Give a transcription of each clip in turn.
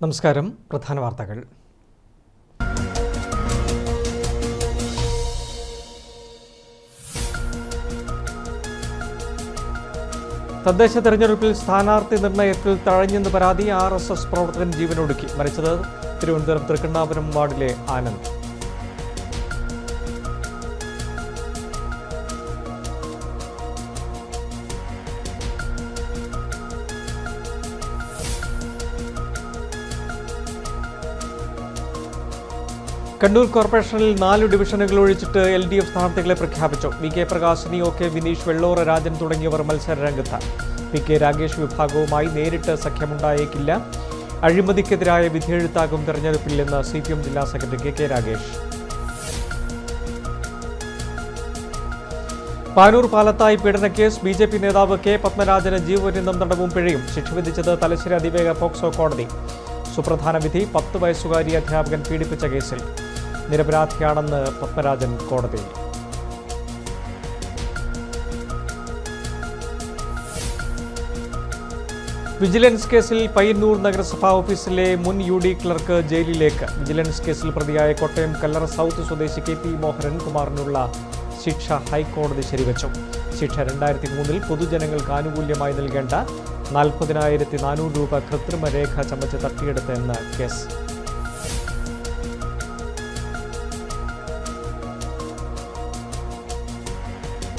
നമസ്കാരം. പ്രധാന വാർത്തകൾ. തദ്ദേശ തെരഞ്ഞെടുപ്പിൽ സ്ഥാനാർത്ഥി നിർണയത്തിൽ തഴഞ്ഞെന്ന് പരാതി. RSS പ്രവർത്തകൻ ജീവനൊടുക്കി. മരിച്ചത് തിരുവനന്തപുരം തൃക്കണ്ണാപുരം വാർഡിലെ ആനന്ദ്. കണ്ണൂർ കോർപ്പറേഷനിൽ 4 ഡിവിഷനുകൾ ഒഴിച്ചിട്ട് LDF സ്ഥാനാർത്ഥികളെ പ്രഖ്യാപിച്ചു. VK പ്രകാശിനി, OK വിനീഷ്, വെള്ളോറ രാജൻ തുടങ്ങിയവർ മത്സരരംഗത്ത്. PK രാഗേഷ് വിഭാഗവുമായി നേരിട്ട് സഖ്യമുണ്ടായേക്കില്ല. അഴിമതിക്കെതിരായ വിധിയെഴുത്താകും തെരഞ്ഞെടുപ്പില്ലെന്ന് CPM ജില്ലാ സെക്രട്ടറി KK രാഗേഷ്. പാനൂർ പാലത്തായി പീഡനക്കേസ്. BJP നേതാവ് K പത്മരാജന് ജീവപര്യന്തം തടവും പിഴയും. ശിക്ഷ വിധിച്ചത് തലശ്ശേരി അതിവേഗ പോക്സോ കോടതി. സുപ്രധാന വിധി. 10 വയസ്സുകാരി അധ്യാപകൻ പീഡിപ്പിച്ച കേസിൽ നിരപരാധിയാണെന്ന് പത്മരാജൻ കോടതിയിൽ. വിജിലൻസ് കേസിൽ പയ്യന്നൂർ നഗരസഭാ ഓഫീസിലെ മുൻ UD ക്ലർക്ക് ജയിലിലേക്ക്. വിജിലൻസ് കേസിൽ പ്രതിയായ കോട്ടയം കല്ലറ സൗത്ത് സ്വദേശി KP മോഹനൻ കുമാറിനുള്ള ശിക്ഷ ഹൈക്കോടതി ശരിവച്ചു. ശിക്ഷ 2003 പൊതുജനങ്ങൾക്ക് ആനുകൂല്യമായി നൽകേണ്ട 40,400 രൂപ കൃത്രിമ രേഖ ചമച്ച് തട്ടിയെടുത്തെന്ന് കേസ്.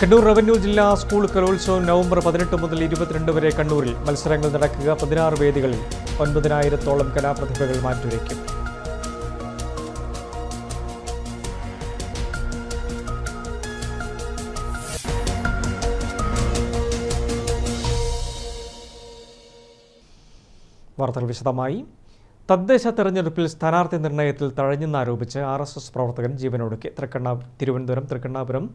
കണ്ണൂർ റവന്യൂ ജില്ലാ സ്കൂൾ കലോത്സവം നവംബർ 18 മുതൽ 22 വരെ കണ്ണൂരിൽ. മത്സരങ്ങൾ നടക്കുക 16 വേദികളിൽ. 9,000-ഓളം കലാപ്രതിഭകൾ മാറ്റുരയ്ക്കും. വാർത്തകൾ വിശദമായി. തദ്ദേശ തെരഞ്ഞെടുപ്പിൽ സ്ഥാനാർത്ഥി നിർണയത്തിൽ തഴഞ്ഞെന്നാരോപിച്ച് RSS പ്രവർത്തകൻ ജീവനൊടുക്കി. തിരുവനന്തപുരം തൃക്കണ്ണാപുരം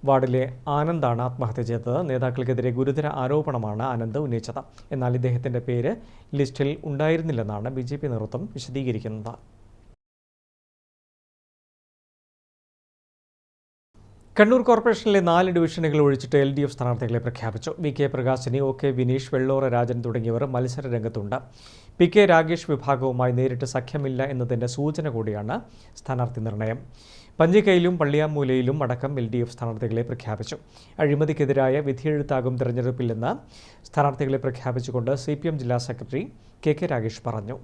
വാർഡിലെ ആനന്ദാണ് ആത്മഹത്യ ചെയ്തത്. നേതാക്കൾക്കെതിരെ ഗുരുതര ആരോപണമാണ് ആനന്ദ് ഉന്നയിച്ചത്. എന്നാൽ ഇദ്ദേഹത്തിൻ്റെ പേര് ലിസ്റ്റിൽ ഉണ്ടായിരുന്നില്ലെന്നാണ് BJP നേതൃത്വം വിശദീകരിക്കുന്നത്. കണ്ണൂർ കോർപ്പറേഷനിലെ 4 ഡിവിഷനുകൾ ഒഴിച്ചിട്ട് LDF സ്ഥാനാർത്ഥികളെ പ്രഖ്യാപിച്ചു. VK പ്രകാശിനി, OK വിനീഷ്, വെള്ളോറ രാജൻ തുടങ്ങിയവർ മത്സര രംഗത്തുണ്ട്. PK രാഗേഷ് വിഭാഗവുമായി നേരിട്ട് സഖ്യമില്ല എന്നതിൻ്റെ സൂചന കൂടിയാണ് സ്ഥാനാർത്ഥി നിർണയം. പഞ്ചിക്കയിലും പള്ളിയാമൂലയിലും അടക്കം LDF സ്ഥാനാർത്ഥികളെ പ്രഖ്യാപിച്ചു. അഴിമതിക്കെതിരായ വിധിയെഴുത്താകും തെരഞ്ഞെടുപ്പില്ലെന്ന് സ്ഥാനാർത്ഥികളെ പ്രഖ്യാപിച്ചുകൊണ്ട് CPM ജില്ലാ സെക്രട്ടറി KK രാഗേഷ് പറഞ്ഞു.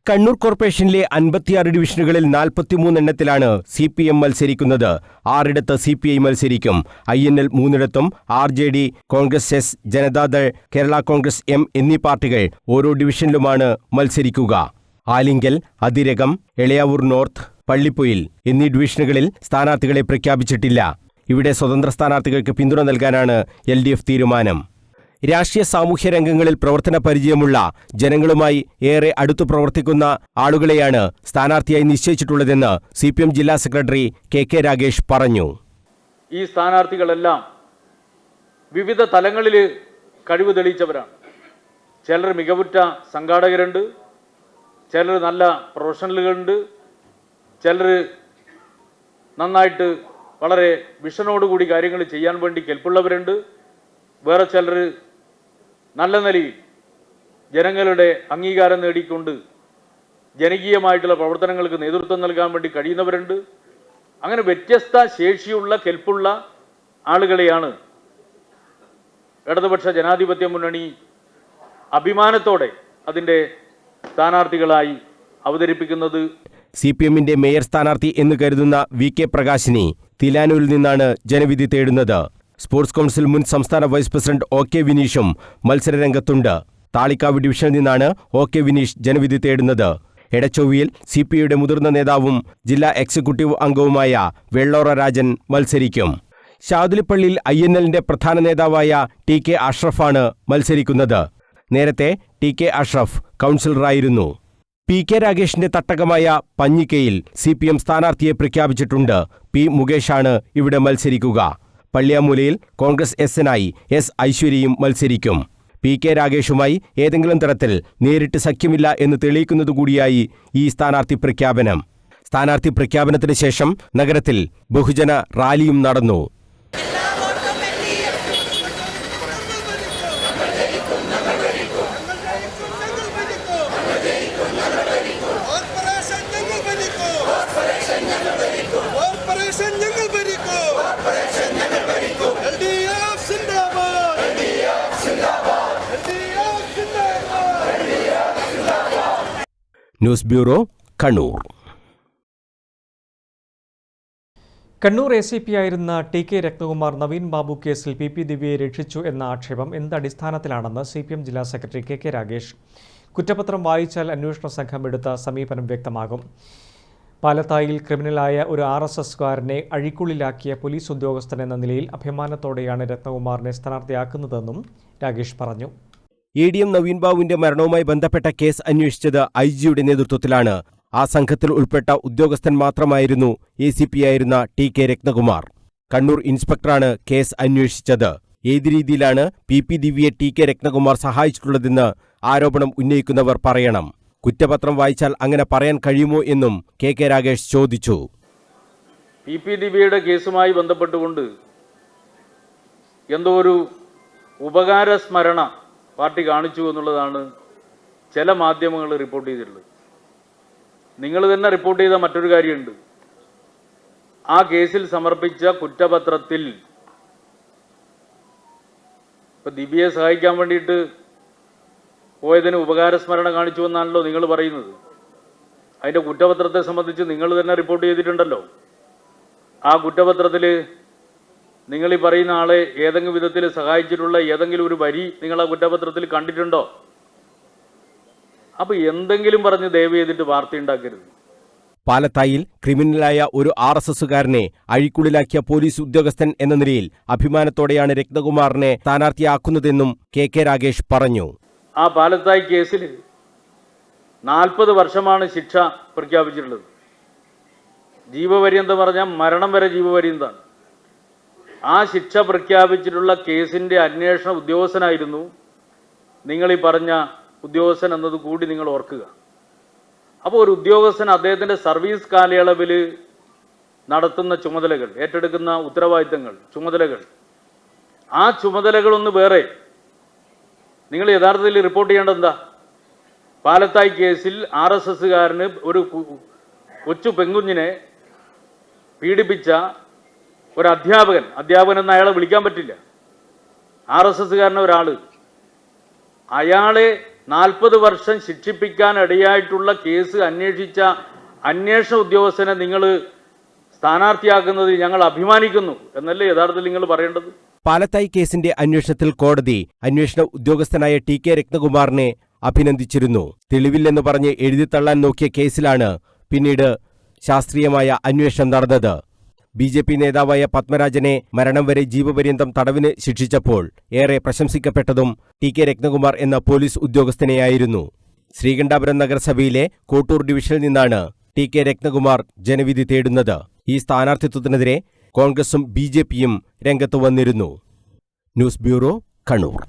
കണ്ണൂർ കോർപ്പറേഷനിലെ 56 ഡിവിഷനുകളിൽ 43 എണ്ണത്തിലാണ് CPM മത്സരിക്കുന്നത്. 6 CPI മത്സരിക്കും. INL 3 RJD, Congress S, Janata Dal, Kerala Congress M എന്നീ പാർട്ടികൾ ഓരോ ഡിവിഷനിലുമാണ് മത്സരിക്കുക. ആലിങ്കൽ, അതിരകം, എളയാവൂർ നോർത്ത്, പള്ളിപ്പൊയിൽ എന്നീ ഡിവിഷനുകളിൽ സ്ഥാനാർത്ഥികളെ പ്രഖ്യാപിച്ചിട്ടില്ല. ഇവിടെ സ്വതന്ത്ര സ്ഥാനാർത്ഥികൾക്ക് പിന്തുണ നൽകാനാണ് LDF തീരുമാനം. രാഷ്ട്രീയ സാമൂഹ്യ രംഗങ്ങളിൽ പ്രവർത്തന പരിചയമുള്ള ജനങ്ങളുമായി ഏറെ അടുത്തു പ്രവർത്തിക്കുന്ന ആളുകളെയാണ് സ്ഥാനാർത്ഥിയായി നിശ്ചയിച്ചിട്ടുള്ളതെന്ന് CPM ജില്ലാ സെക്രട്ടറി KK രാഗേഷ് പറഞ്ഞു. ഈ സ്ഥാനാർത്ഥികളെല്ലാം വിവിധ തലങ്ങളിൽ കഴിവ് തെളിയിച്ചവരാണ്. ചിലർ മികവുറ്റ സംഘാടകരുണ്ട്, ചിലർ നല്ല പ്രൊഫഷണലുകളുണ്ട്, ചിലർ നന്നായിട്ട് വളരെ വിഷനോടുകൂടി കാര്യങ്ങൾ ചെയ്യാൻ വേണ്ടി കെൽപ്പുള്ളവരുണ്ട്, വേറെ ചിലർ നല്ല നിലയിൽ ജനങ്ങളുടെ അംഗീകാരം നേടിക്കൊണ്ട് ജനകീയമായിട്ടുള്ള പ്രവർത്തനങ്ങൾക്ക് നേതൃത്വം നൽകാൻ വേണ്ടി കഴിയുന്നവരുണ്ട്. അങ്ങനെ വ്യത്യസ്ത ശേഷിയുള്ള കെൽപ്പുള്ള ആളുകളെയാണ് ഇടതുപക്ഷ ജനാധിപത്യ മുന്നണി അഭിമാനത്തോടെ അതിൻ്റെ സ്ഥാനാർത്ഥികളായി അവതരിപ്പിക്കുന്നത്. CPMന്റെ മേയർ സ്ഥാനാർത്ഥി എന്ന് കരുതുന്ന VK പ്രകാശിനി തിലാനൂരിൽ നിന്നാണ് ജനവിധി തേടുന്നത്. സ്പോർട്സ് കൗൺസിൽ മുൻ സംസ്ഥാന വൈസ് പ്രസിഡന്റ് OK വിനീഷും മത്സരരംഗത്തുണ്ട്. താളിക്കാവ് ഡിവിഷനിൽ നിന്നാണ് OK വിനീഷ് ജനവിധി തേടുന്നത്. എടച്ചൊവ്വിയിൽ CPIയുടെ മുതിർന്ന നേതാവും ജില്ലാ എക്സിക്യൂട്ടീവ് അംഗവുമായ വെള്ളോറ രാജൻ മത്സരിക്കും. ശാതുലിപ്പള്ളിയിൽ INLന്റെ പ്രധാന നേതാവായ TK അഷ്റഫാണ് മത്സരിക്കുന്നത്. നേരത്തെ TK അഷ്റഫ് കൗൺസിലറായിരുന്നു. PK രാഗേഷിന്റെ തട്ടകമായ പഞ്ഞിക്കയിൽ CPM സ്ഥാനാർത്ഥിയെ പ്രഖ്യാപിച്ചിട്ടുണ്ട്. P മുകേഷാണ് ഇവിടെ മത്സരിക്കുക. പള്ളിയാമൂലയിൽ കോൺഗ്രസ് S-നായി S ഐശ്വര്യയും മത്സരിക്കും. PK രാഗേഷുമായി ഏതെങ്കിലും തരത്തിൽ നേരിട്ട് സഖ്യമില്ല എന്ന് തെളിയിക്കുന്നതുകൂടിയായി ഈ സ്ഥാനാർത്ഥി പ്രഖ്യാപനം. സ്ഥാനാർത്ഥി പ്രഖ്യാപനത്തിന് ശേഷം നഗരത്തിൽ ബഹുജന റാലിയും നടന്നു. News bureau, Kannur. Kannur ACP ആയിരുന്ന TK രത്നകുമാർ നവീൻ ബാബു കേസിൽ PP ദിവ്യയെ രക്ഷിച്ചു എന്ന ആക്ഷേപം എന്ത് അടിസ്ഥാനത്തിലാണെന്ന് CPM ജില്ലാ സെക്രട്ടറി KK രാഗേഷ്. കുറ്റപത്രം വായിച്ചാൽ അന്വേഷണ സംഘം എടുത്ത സമീപനം വ്യക്തമാകും. പാലത്തായിൽ ക്രിമിനലായ ഒരു RSSകാരനെ അഴിക്കുള്ളിലാക്കിയ പോലീസ് ഉദ്യോഗസ്ഥൻ എന്ന നിലയിൽ അഭിമാനത്തോടെയാണ് രത്നകുമാറിനെ സ്ഥാനാർത്ഥിയാക്കുന്നതെന്നും രാഗേഷ് പറഞ്ഞു. ADM നവീൻ ബാബുവിന്റെ മരണവുമായി ബന്ധപ്പെട്ട കേസ് അന്വേഷിച്ചത് IG-യുടെ നേതൃത്വത്തിലാണ്. ആ സംഘത്തിൽ ഉൾപ്പെട്ട ഉദ്യോഗസ്ഥൻ മാത്രമായിരുന്നു ACP ആയിരുന്ന TK രത്നകുമാർ. കണ്ണൂർ ഇൻസ്പെക്ടറാണ് കേസ് അന്വേഷിച്ചത്. ഏത് രീതിയിലാണ് PP ദിവ്യയെ TK രത്നകുമാർ സഹായിച്ചിട്ടുള്ളതെന്ന് ആരോപണം ഉന്നയിക്കുന്നവർ പറയണം. കുറ്റപത്രം വായിച്ചാൽ അങ്ങനെ പറയാൻ കഴിയുമോ എന്നും KK രാഗേഷ് ചോദിച്ചു. PP ദിവ്യയുടെ കേസുമായി ബന്ധപ്പെട്ടുകൊണ്ട് എന്തോ ഒരു ഉപകാരസ്മരണ പാർട്ടി കാണിച്ചു എന്നുള്ളതാണ് ചില മാധ്യമങ്ങൾ റിപ്പോർട്ട് ചെയ്തിട്ടുള്ളത്. നിങ്ങൾ തന്നെ റിപ്പോർട്ട് ചെയ്ത മറ്റൊരു കാര്യമുണ്ട്. ആ കേസിൽ സമർപ്പിച്ച കുറ്റപത്രത്തിൽ ഇപ്പം ദിവ്യയെ സഹായിക്കാൻ വേണ്ടിയിട്ട് പോയതിന് ഉപകാരസ്മരണ കാണിച്ചു എന്നാണല്ലോ നിങ്ങൾ പറയുന്നത്. അതിൻ്റെ കുറ്റപത്രത്തെ സംബന്ധിച്ച് നിങ്ങൾ തന്നെ റിപ്പോർട്ട് ചെയ്തിട്ടുണ്ടല്ലോ. ആ കുറ്റപത്രത്തിൽ നിങ്ങൾ ഈ പറയുന്ന ആളെ ഏതെങ്കിലും വിധത്തിൽ സഹായിച്ചിട്ടുള്ള ഏതെങ്കിലും ഒരു വരി നിങ്ങൾ ആ കുറ്റപത്രത്തിൽ കണ്ടിട്ടുണ്ടോ? അപ്പോൾ എന്തെങ്കിലും പറഞ്ഞ് ദയവ് ചെയ്തിട്ട് വാർത്ത ഉണ്ടാക്കരുത്. പാലത്തായിൽ ക്രിമിനലായ ഒരു RSSകാരനെ അഴിക്കുള്ളിലാക്കിയ പോലീസ് ഉദ്യോഗസ്ഥൻ എന്ന നിലയിൽ അഭിമാനത്തോടെയാണ് രത്നകുമാറിനെ സ്ഥാനാർത്ഥിയാക്കുന്നതെന്നും KK രാഗേഷ് പറഞ്ഞു. ആ പാലത്തായി കേസിൽ 40 വർഷമാണ് ശിക്ഷ പ്രഖ്യാപിച്ചിട്ടുള്ളത്. ജീവപര്യന്തം പറഞ്ഞാൽ മരണം വരെ ജീവപര്യന്തമാണ്. ആ ശിക്ഷ പ്രഖ്യാപിച്ചിട്ടുള്ള കേസിൻ്റെ അന്വേഷണ ഉദ്യോഗസ്ഥനായിരുന്നു നിങ്ങളീ പറഞ്ഞ ഉദ്യോഗസ്ഥൻ എന്നത് കൂടി നിങ്ങൾ ഓർക്കുക. അപ്പോൾ ഒരു ഉദ്യോഗസ്ഥൻ അദ്ദേഹത്തിൻ്റെ സർവീസ് കാലയളവിൽ നടത്തുന്ന ചുമതലകൾ, ഏറ്റെടുക്കുന്ന ഉത്തരവാദിത്തങ്ങൾ, ചുമതലകൾ, ആ ചുമതലകളൊന്ന് വേറെ. നിങ്ങൾ യഥാർത്ഥത്തിൽ റിപ്പോർട്ട് ചെയ്യേണ്ടത് എന്താ? പാലത്തായി കേസിൽ RSSകാരന് ഒരു കൊച്ചു പെൺകുഞ്ഞിനെ പീഡിപ്പിച്ച ഒരു അധ്യാപകൻ എന്ന് അയാളെ വിളിക്കാൻ പറ്റില്ല, RSSകാരനെ ഒരാൾ, അയാളെ 40 വർഷം ശിക്ഷിപ്പിക്കാൻ ഇടയായിട്ടുള്ള കേസ് അന്വേഷിച്ച അന്വേഷണ ഉദ്യോഗസ്ഥനെ നിങ്ങൾ സ്ഥാനാർത്ഥിയാക്കുന്നത് ഞങ്ങൾ അഭിമാനിക്കുന്നു എന്നല്ലേ യഥാർത്ഥത്തിൽ നിങ്ങൾ പറയേണ്ടത്? പാലത്തായി കേസിന്റെ അന്വേഷണത്തിൽ കോടതി അന്വേഷണ ഉദ്യോഗസ്ഥനായ TK രത്നകുമാറിനെ അഭിനന്ദിച്ചിരുന്നു. തെളിവില്ലെന്ന് പറഞ്ഞ് എഴുതിത്തള്ളാൻ നോക്കിയ കേസിലാണ് പിന്നീട് ശാസ്ത്രീയമായ അന്വേഷണം നടന്നത്. BJP നേതാവായ പത്മരാജനെ മരണം വരെ ജീവപര്യന്തം തടവിന് ശിക്ഷിച്ചപ്പോൾ ഏറെ പ്രശംസിക്കപ്പെട്ടതും TK രത്നകുമാർ എന്ന പോലീസ് ഉദ്യോഗസ്ഥനെയായിരുന്നു. ശ്രീകണ്ഠാപുരം നഗരസഭയിലെ കോട്ടൂർ ഡിവിഷനിൽ നിന്നാണ് TK രത്നകുമാർ ജനവിധി തേടുന്നത്. ഈ സ്ഥാനാർത്ഥിത്വത്തിനെതിരെ കോൺഗ്രസും BJPയും രംഗത്ത് വന്നിരുന്നു. News bureau, Kannur.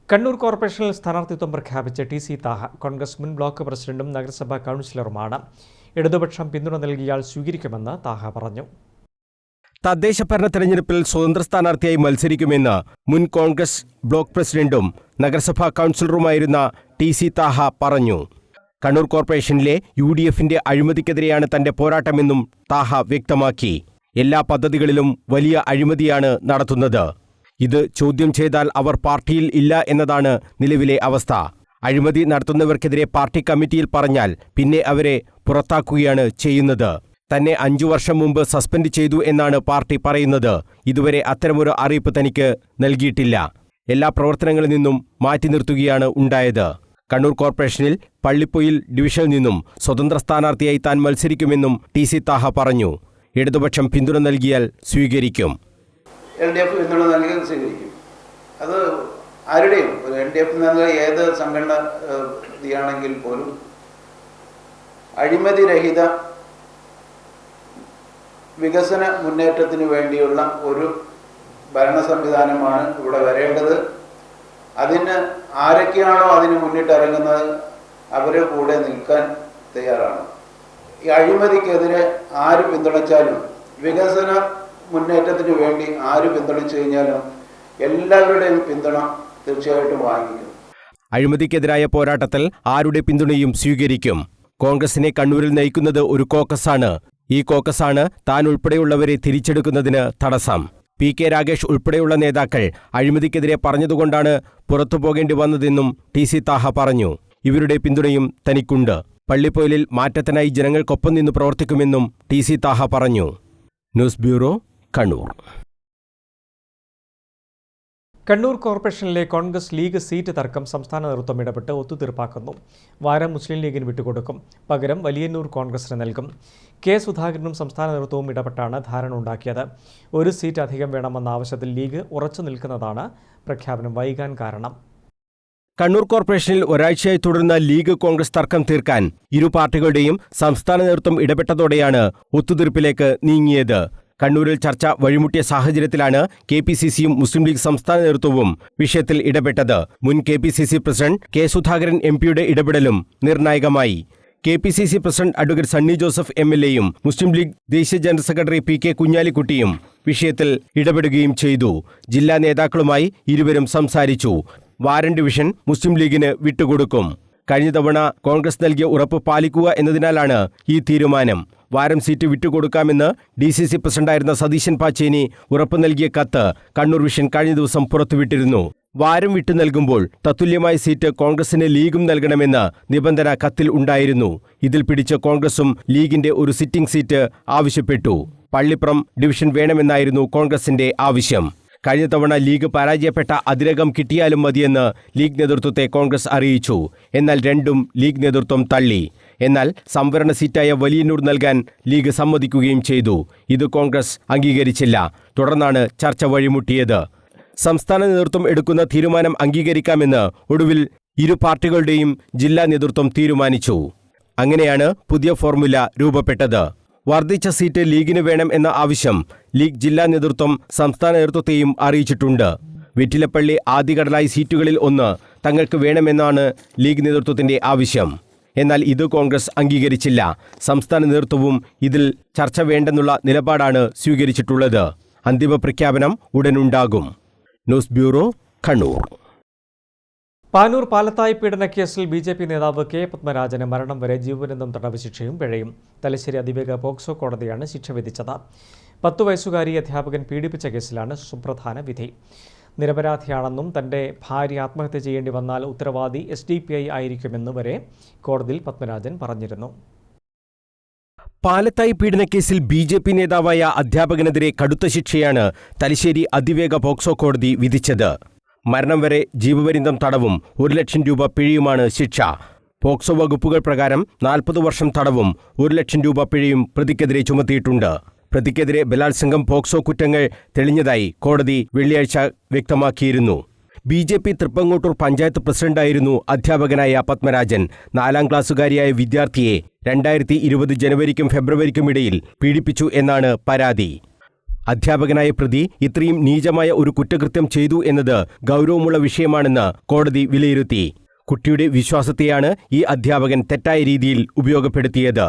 കണ്ണൂർ കോർപ്പറേഷനിൽ സ്ഥാനാർത്ഥിത്വം പ്രഖ്യാപിച്ച TC താഹ കോൺഗ്രസ് മുൻ ബ്ലോക്ക് പ്രസിഡന്റും നഗരസഭാ കൗൺസിലറുമാണ്. ഇടതുപക്ഷം പിന്തുണ നൽകിയാൽ സ്വീകരിക്കുമെന്ന് താഹ പറഞ്ഞു. തദ്ദേശ ഭരണ തെരഞ്ഞെടുപ്പിൽ സ്വതന്ത്ര സ്ഥാനാർത്ഥിയായി മത്സരിക്കുമെന്ന് മുൻ കോൺഗ്രസ് ബ്ലോക്ക് പ്രസിഡന്റും നഗരസഭാ കൗൺസിലറുമായിരുന്ന TC താഹ പറഞ്ഞു. കണ്ണൂർ കോർപ്പറേഷനിലെ UDFന്റെ അഴിമതിക്കെതിരെയാണ് തന്റെ പോരാട്ടമെന്നും താഹ വ്യക്തമാക്കി. എല്ലാ പദ്ധതികളിലും വലിയ അഴിമതിയാണ് നടത്തുന്നത്. ഇത് ചോദ്യം ചെയ്താൽ അവർ പാർട്ടിയിൽ ഇല്ല എന്നതാണ് നിലവിലെ അവസ്ഥ. അഴിമതി നടത്തുന്നവർക്കെതിരെ പാർട്ടി കമ്മിറ്റിയിൽ പറഞ്ഞാൽ പിന്നെ അവരെ പുറത്താക്കുകയാണ് ചെയ്യുന്നത്. തന്നെ 5 വർഷം മുമ്പ് സസ്പെൻഡ് ചെയ്തു എന്നാണ് പാർട്ടി പറയുന്നത്. ഇതുവരെ അത്തരമൊരു അറിയിപ്പ് തനിക്ക് നൽകിയിട്ടില്ല. എല്ലാ പ്രവർത്തനങ്ങളിൽ നിന്നും മാറ്റി നിർത്തുകയാണ് ഉണ്ടായത്. കണ്ണൂർ കോർപ്പറേഷനിൽ പള്ളിപ്പൊയിൽ ഡിവിഷനിൽ നിന്നും സ്വതന്ത്ര സ്ഥാനാർത്ഥിയായി താൻ മത്സരിക്കുമെന്നും TC താഹ പറഞ്ഞു. ഇടതുപക്ഷം പിന്തുണ നൽകിയാൽ സ്വീകരിക്കും. LDF പിന്തുണ നൽകിയാൽ സ്വീകരിക്കും. അത് ആരുടെയും ഒരു LDF എന്നുള്ള ഏത് സംഘടനയാണെങ്കിൽ പോലും അഴിമതിരഹിത വികസന മുന്നേറ്റത്തിന് വേണ്ടിയുള്ള ഒരു ഭരണ സംവിധാനമാണ് ഇവിടെ വരേണ്ടത്. അതിന് ആരൊക്കെയാണോ അതിന് മുന്നിട്ടിറങ്ങുന്നത് അവരെ കൂടെ നിൽക്കാൻ തയ്യാറാണ്. ഈ അഴിമതിക്കെതിരെ ആര് പിന്തുണച്ചാലും വികസന മുന്നേറ്റത്തിന് വേണ്ടി ആര് പിന്തുണച്ചു കഴിഞ്ഞാലും എല്ലാവരുടെയും പിന്തുണ തീർച്ചയായിട്ടും വാങ്ങിക്കും. അഴിമതിക്കെതിരായ പോരാട്ടത്തിൽ ആരുടെ പിന്തുണയും സ്വീകരിക്കും. കോൺഗ്രസിനെ കണ്ണൂരിൽ നയിക്കുന്നത് ഒരു കോക്കസാണ്. ഈ കോക്കസാണ് താൻ ഉൾപ്പെടെയുള്ളവരെ തിരിച്ചെടുക്കുന്നതിന് തടസ്സം. PK രാഗേഷ് ഉൾപ്പെടെയുള്ള നേതാക്കൾ അഴിമതിക്കെതിരെ പറഞ്ഞതുകൊണ്ടാണ് പുറത്തുപോകേണ്ടി വന്നതെന്നും TC താഹ പറഞ്ഞു. ഇവരുടെ പിന്തുണയും തനിക്കുണ്ട്. പള്ളിപ്പൊയിലിൽ മാറ്റത്തിനായി ജനങ്ങൾക്കൊപ്പം നിന്ന് പ്രവർത്തിക്കുമെന്നും TC താഹ പറഞ്ഞു. News bureau, Kannur. കണ്ണൂർ കോർപ്പറേഷനിലെ കോൺഗ്രസ് ലീഗ് സീറ്റ് തർക്കം സംസ്ഥാന നേതൃത്വം ഇടപെട്ട് ഒത്തുതീർപ്പാക്കുന്നു. വാരം മുസ്ലിം ലീഗിന് വിട്ടുകൊടുക്കും. പകരം വലിയന്നൂർ കോൺഗ്രസിന് നൽകും. കെ സുധാകരനും സംസ്ഥാന നേതൃത്വവും ഇടപെട്ടാണ് ധാരണ ഉണ്ടാക്കിയത്. ഒരു സീറ്റ് അധികം വേണമെന്ന ആവശ്യത്തിൽ ലീഗ് ഉറച്ചു നിൽക്കുന്നതാണ് പ്രഖ്യാപനം വൈകാൻ കാരണം. കണ്ണൂർ കോർപ്പറേഷനിൽ ഒരാഴ്ചയായി തുടരുന്ന ലീഗ് കോൺഗ്രസ് തർക്കം തീർക്കാൻ ഇരു പാർട്ടികളുടെയും സംസ്ഥാന നേതൃത്വം ഇടപെട്ടതോടെയാണ് ഒത്തുതീർപ്പിലേക്ക് നീങ്ങിയത്. കണ്ണൂരിൽ ചർച്ച വഴിമുട്ടിയ സാഹചര്യത്തിലാണ് KPCCയും മുസ്ലിം ലീഗ് സംസ്ഥാന നേതൃത്വവും വിഷയത്തിൽ ഇടപെട്ടത്. മുൻ KPCC പ്രസിഡന്റ് കെ സുധാകരൻ MPയുടെ ഇടപെടലും നിർണായകമായി. KPCC president advocate Sunny Joseph MLAയും മുസ്ലിം ലീഗ് ദേശീയ ജനറൽ സെക്രട്ടറി PK കുഞ്ഞാലിക്കുട്ടിയും വിഷയത്തിൽ ഇടപെടുകയും ചെയ്തു. ജില്ലാ നേതാക്കളുമായി ഇരുവരും സംസാരിച്ചു. വാരം ഡിവിഷൻ മുസ്ലിം ലീഗിന് വിട്ടുകൊടുക്കും. കഴിഞ്ഞ തവണ കോൺഗ്രസ് നൽകിയ ഉറപ്പ് പാലിക്കുക എന്നതിനാലാണ് ഈ തീരുമാനം. വാരം സീറ്റ് വിട്ടുകൊടുക്കാമെന്ന് DCC പ്രസിഡന്റായിരുന്ന സതീശൻ പാച്ചേനി ഉറപ്പ് നൽകിയ കത്ത് കണ്ണൂർ വിഷൻ കഴിഞ്ഞ ദിവസം പുറത്തുവിട്ടിരുന്നു. വാരം വിട്ടു നൽകുമ്പോൾ തത്തുല്യമായ സീറ്റ് കോൺഗ്രസിന് ലീഗും നൽകണമെന്ന് നിബന്ധന കത്തിൽ ഉണ്ടായിരുന്നു. ഇതിൽ പിടിച്ച് കോൺഗ്രസും ലീഗിന്റെ ഒരു സിറ്റിംഗ് സീറ്റ് ആവശ്യപ്പെട്ടു. പള്ളിപ്പുറം ഡിവിഷൻ വേണമെന്നായിരുന്നു കോൺഗ്രസിന്റെ ആവശ്യം. കഴിഞ്ഞ തവണ ലീഗ് പരാജയപ്പെട്ട അതിരകം കിട്ടിയാലും മതിയെന്ന് ലീഗ് നേതൃത്വത്തെ കോൺഗ്രസ് അറിയിച്ചു. എന്നാൽ രണ്ടും ലീഗ് നേതൃത്വം തള്ളി. എന്നാൽ സംവരണ സീറ്റായ വലിയന്നൂർ നൽകാൻ ലീഗ് സമ്മതിക്കുകയും ചെയ്തു. ഇത് കോൺഗ്രസ് അംഗീകരിച്ചില്ല. തുടർന്നാണ് ചർച്ച വഴിമുട്ടിയത്. സംസ്ഥാന നേതൃത്വം എടുക്കുന്ന തീരുമാനം അംഗീകരിക്കാമെന്ന് ഒടുവിൽ ഇരു പാർട്ടികളുടെയും ജില്ലാ നേതൃത്വം തീരുമാനിച്ചു. അങ്ങനെയാണ് പുതിയ ഫോർമുല രൂപപ്പെട്ടത്. വർദ്ധിച്ച സീറ്റ് ലീഗിന് വേണം എന്ന ആവശ്യം ലീഗ് ജില്ലാ നേതൃത്വം സംസ്ഥാന നേതൃത്വത്തെയും അറിയിച്ചിട്ടുണ്ട്. വെറ്റിലപ്പള്ളി ആദ്യകടലായി സീറ്റുകളിൽ ഒന്ന് തങ്ങൾക്ക് വേണമെന്നാണ് ലീഗ് നേതൃത്വത്തിന്റെ ആവശ്യം. എന്നാൽ ഇത് കോൺഗ്രസ് അംഗീകരിച്ചില്ല. സംസ്ഥാന നേതൃത്വവും ഇതിൽ ചർച്ച വേണ്ടെന്നുള്ള നിലപാടാണ് സ്വീകരിച്ചിട്ടുള്ളത്. അന്തിമ പ്രഖ്യാപനം ഉടനുണ്ടാകും. News bureau, Kannur. പാനൂർ പാലത്തായി പീഡനക്കേസിൽ BJP നേതാവ് K പത്മരാജന് മരണം വരെ ജീവപര്യന്തം തടവ് ശിക്ഷയും പിഴയും. തലശ്ശേരി അതിവേഗ പോക്സോ കോടതിയാണ് ശിക്ഷ വിധിച്ചത്. 10 വയസ്സുകാരി അധ്യാപകൻ പീഡിപ്പിച്ച കേസിലാണ് സുപ്രധാന വിധി. നിരപരാധിയാണെന്നും തന്റെ ഭാര്യ ആത്മഹത്യ ചെയ്യേണ്ടി വന്നാൽ ഉത്തരവാദി SDPI ആയിരിക്കുമെന്ന് വരെ കോടതിയിൽ പത്മരാജൻ പറഞ്ഞിരുന്നു. പാലത്തായി പീഡനക്കേസിൽ BJP നേതാവായ അധ്യാപകനെതിരെ കടുത്ത ശിക്ഷയാണ് തലശ്ശേരി അതിവേഗ പോക്സോ കോടതി വിധിച്ചത്. മരണം വരെ ജീവപര്യന്തം തടവും 1 ലക്ഷം രൂപ പിഴയുമാണ് ശിക്ഷ. പോക്സോ വകുപ്പുകൾ പ്രകാരം 40 വർഷം തടവും 1 ലക്ഷം രൂപ പിഴയും പ്രതിക്കെതിരെ ചുമത്തിയിട്ടുണ്ട്. പ്രതിക്കെതിരെ ബലാത്സംഗം, പോക്സോ കുറ്റങ്ങൾ തെളിഞ്ഞതായി കോടതി വെള്ളിയാഴ്ച വ്യക്തമാക്കിയിരുന്നു. BJP തൃപ്പങ്ങോട്ടൂർ പഞ്ചായത്ത് പ്രസിഡന്റായിരുന്നു അധ്യാപകനായ പത്മരാജൻ. 4ാം ക്ലാസ്സുകാരിയായ വിദ്യാർത്ഥിയെ 2020 ജനുവരിക്കും ഫെബ്രുവരിക്കും ഇടയിൽ പീഡിപ്പിച്ചു എന്നാണ് പരാതി. അധ്യാപകനായ പ്രതി ഇത്രയും നീചമായ ഒരു കുറ്റകൃത്യം ചെയ്തു എന്നത് ഗൗരവമുള്ള വിഷയമാണെന്ന് കോടതി വിലയിരുത്തി. കുട്ടിയുടെ വിശ്വാസത്തെയാണ് ഈ അധ്യാപകൻ തെറ്റായ രീതിയിൽ ഉപയോഗപ്പെടുത്തിയത്.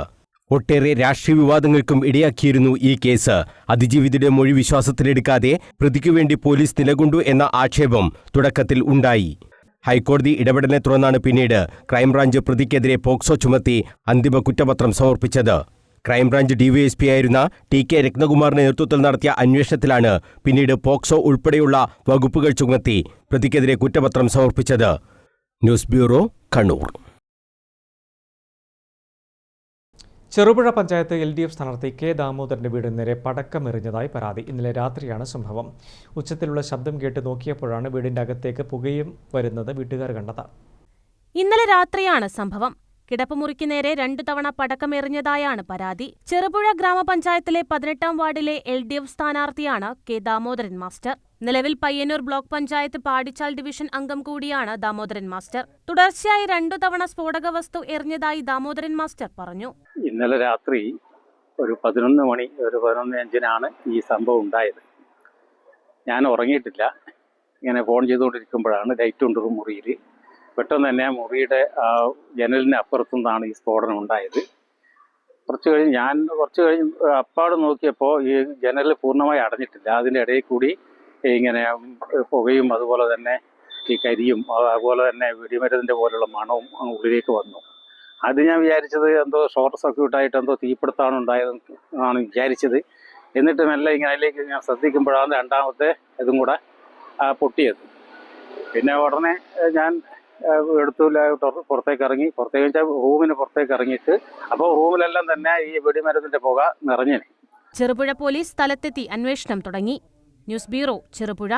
ഒട്ടേറെ രാഷ്ട്രീയ വിവാദങ്ങൾക്കും ഇടയാക്കിയിരുന്നു ഈ കേസ്. അതിജീവിതയുടെ മൊഴി വിശ്വാസത്തിലെടുക്കാതെ പ്രതിക്കു വേണ്ടി പോലീസ് നിലകൊണ്ടു എന്ന ആക്ഷേപം തുടക്കത്തിൽ ഉണ്ടായി. ഹൈക്കോടതി ഇടപെടലിനെ തുടർന്നാണ് പിന്നീട് ക്രൈംബ്രാഞ്ച് പ്രതിക്കെതിരെ പോക്സോ ചുമത്തി അന്തിമ കുറ്റപത്രം സമർപ്പിച്ചത്. ക്രൈംബ്രാഞ്ച് DYSP ആയിരുന്ന TK രത്നകുമാറിന്റെ നേതൃത്വത്തിൽ നടത്തിയ അന്വേഷണത്തിലാണ് പിന്നീട് പോക്സോ ഉൾപ്പെടെയുള്ള വകുപ്പുകൾ ചുമത്തി പ്രതിക്കെതിരെ കുറ്റപത്രം സമർപ്പിച്ചത്. News bureau, Kannur. Cherupuzha panchayat LDF സ്ഥാനാർത്ഥി K ദാമോദരന്റെ വീടിന് നേരെ പടക്കമെറിഞ്ഞതായി പരാതി. ഇന്നലെ രാത്രിയാണ് സംഭവം. ഉച്ചത്തിലുള്ള ശബ്ദം കേട്ട് നോക്കിയപ്പോഴാണ് വീടിന്റെ അകത്തേക്ക് പുകയും വരുന്നത് വീട്ടുകാർ കണ്ടത്. ഇന്നലെ രാത്രിയാണ് സംഭവം. കിടപ്പുമുറിക്ക് നേരെ 2 തവണ പടക്കമെറിഞ്ഞതായാണ് പരാതി. ചെറുപുഴ ഗ്രാമപഞ്ചായത്തിലെ 18ാം വാർഡിലെ LDF സ്ഥാനാർത്ഥിയാണ് K ദാമോദരൻ മാസ്റ്റർ. നിലവിൽ പയ്യന്നൂർ ബ്ലോക്ക് പഞ്ചായത്ത് പാടിച്ചാൽ ഡിവിഷൻ അംഗം കൂടിയാണ് ദാമോദരൻ മാസ്റ്റർ. തുടർച്ചയായി 2 തവണ സ്ഫോടക വസ്തു എറിഞ്ഞതായി ദാമോദരൻ മാസ്റ്റർ പറഞ്ഞു. ഇന്നലെ രാത്രി ഒരു 11:05 ഈ സംഭവം ഉണ്ടായത്. ഞാൻ ഉറങ്ങിയിട്ടില്ല. ഇങ്ങനെ ഫോൺ ചെയ്തുകൊണ്ടിരിക്കുമ്പോഴാണ് ലൈറ്റ് ഉണ്ട് മുറിയിൽ. പെട്ടെന്ന് തന്നെ മുറിയുടെ ജനലിന് അപ്പുറത്തു നിന്നാണ് ഈ സ്ഫോടനം ഉണ്ടായത്. കുറച്ച് കഴിഞ്ഞ് അപ്പാട് നോക്കിയപ്പോൾ ഈ ജനൽ പൂർണ്ണമായി അടഞ്ഞിട്ടില്ല. അതിൻ്റെ ഇടയിൽ കൂടി ഇങ്ങനെ പുകയും അതുപോലെ തന്നെ ഈ കരിയും അതുപോലെ തന്നെ വെടിമരുന്നിൻ്റെ പോലുള്ള മണവും ഉള്ളിലേക്ക് വന്നു. അത് ഞാൻ വിചാരിച്ചത് എന്തോ ഷോർട്ട് സർക്യൂട്ടായിട്ട് എന്തോ തീപിടുത്തമാണ് ഉണ്ടായതെന്നാണ് വിചാരിച്ചത്. എന്നിട്ട് മെല്ലെ ഇങ്ങനെ അതിലേക്ക് ഞാൻ ശ്രദ്ധിക്കുമ്പോഴാണ് രണ്ടാമത്തെ ഇതും കൂടെ പൊട്ടിയത്. പിന്നെ ഉടനെ ഞാൻ പുറത്തേക്ക് ഇറങ്ങി, പുറത്തേക്ക് വെച്ചാൽ റൂമിന് പുറത്തേക്ക് ഇറങ്ങിയിട്ട് അപ്പോൾ റൂമിലെല്ലാം തന്നെ ഈ വെടിമരുന്നിന്റെ പുക നിറഞ്ഞേനെ. ചെറുപുഴ പോലീസ് സ്ഥലത്തെത്തി അന്വേഷണം തുടങ്ങി. News bureau, Cherupuzha.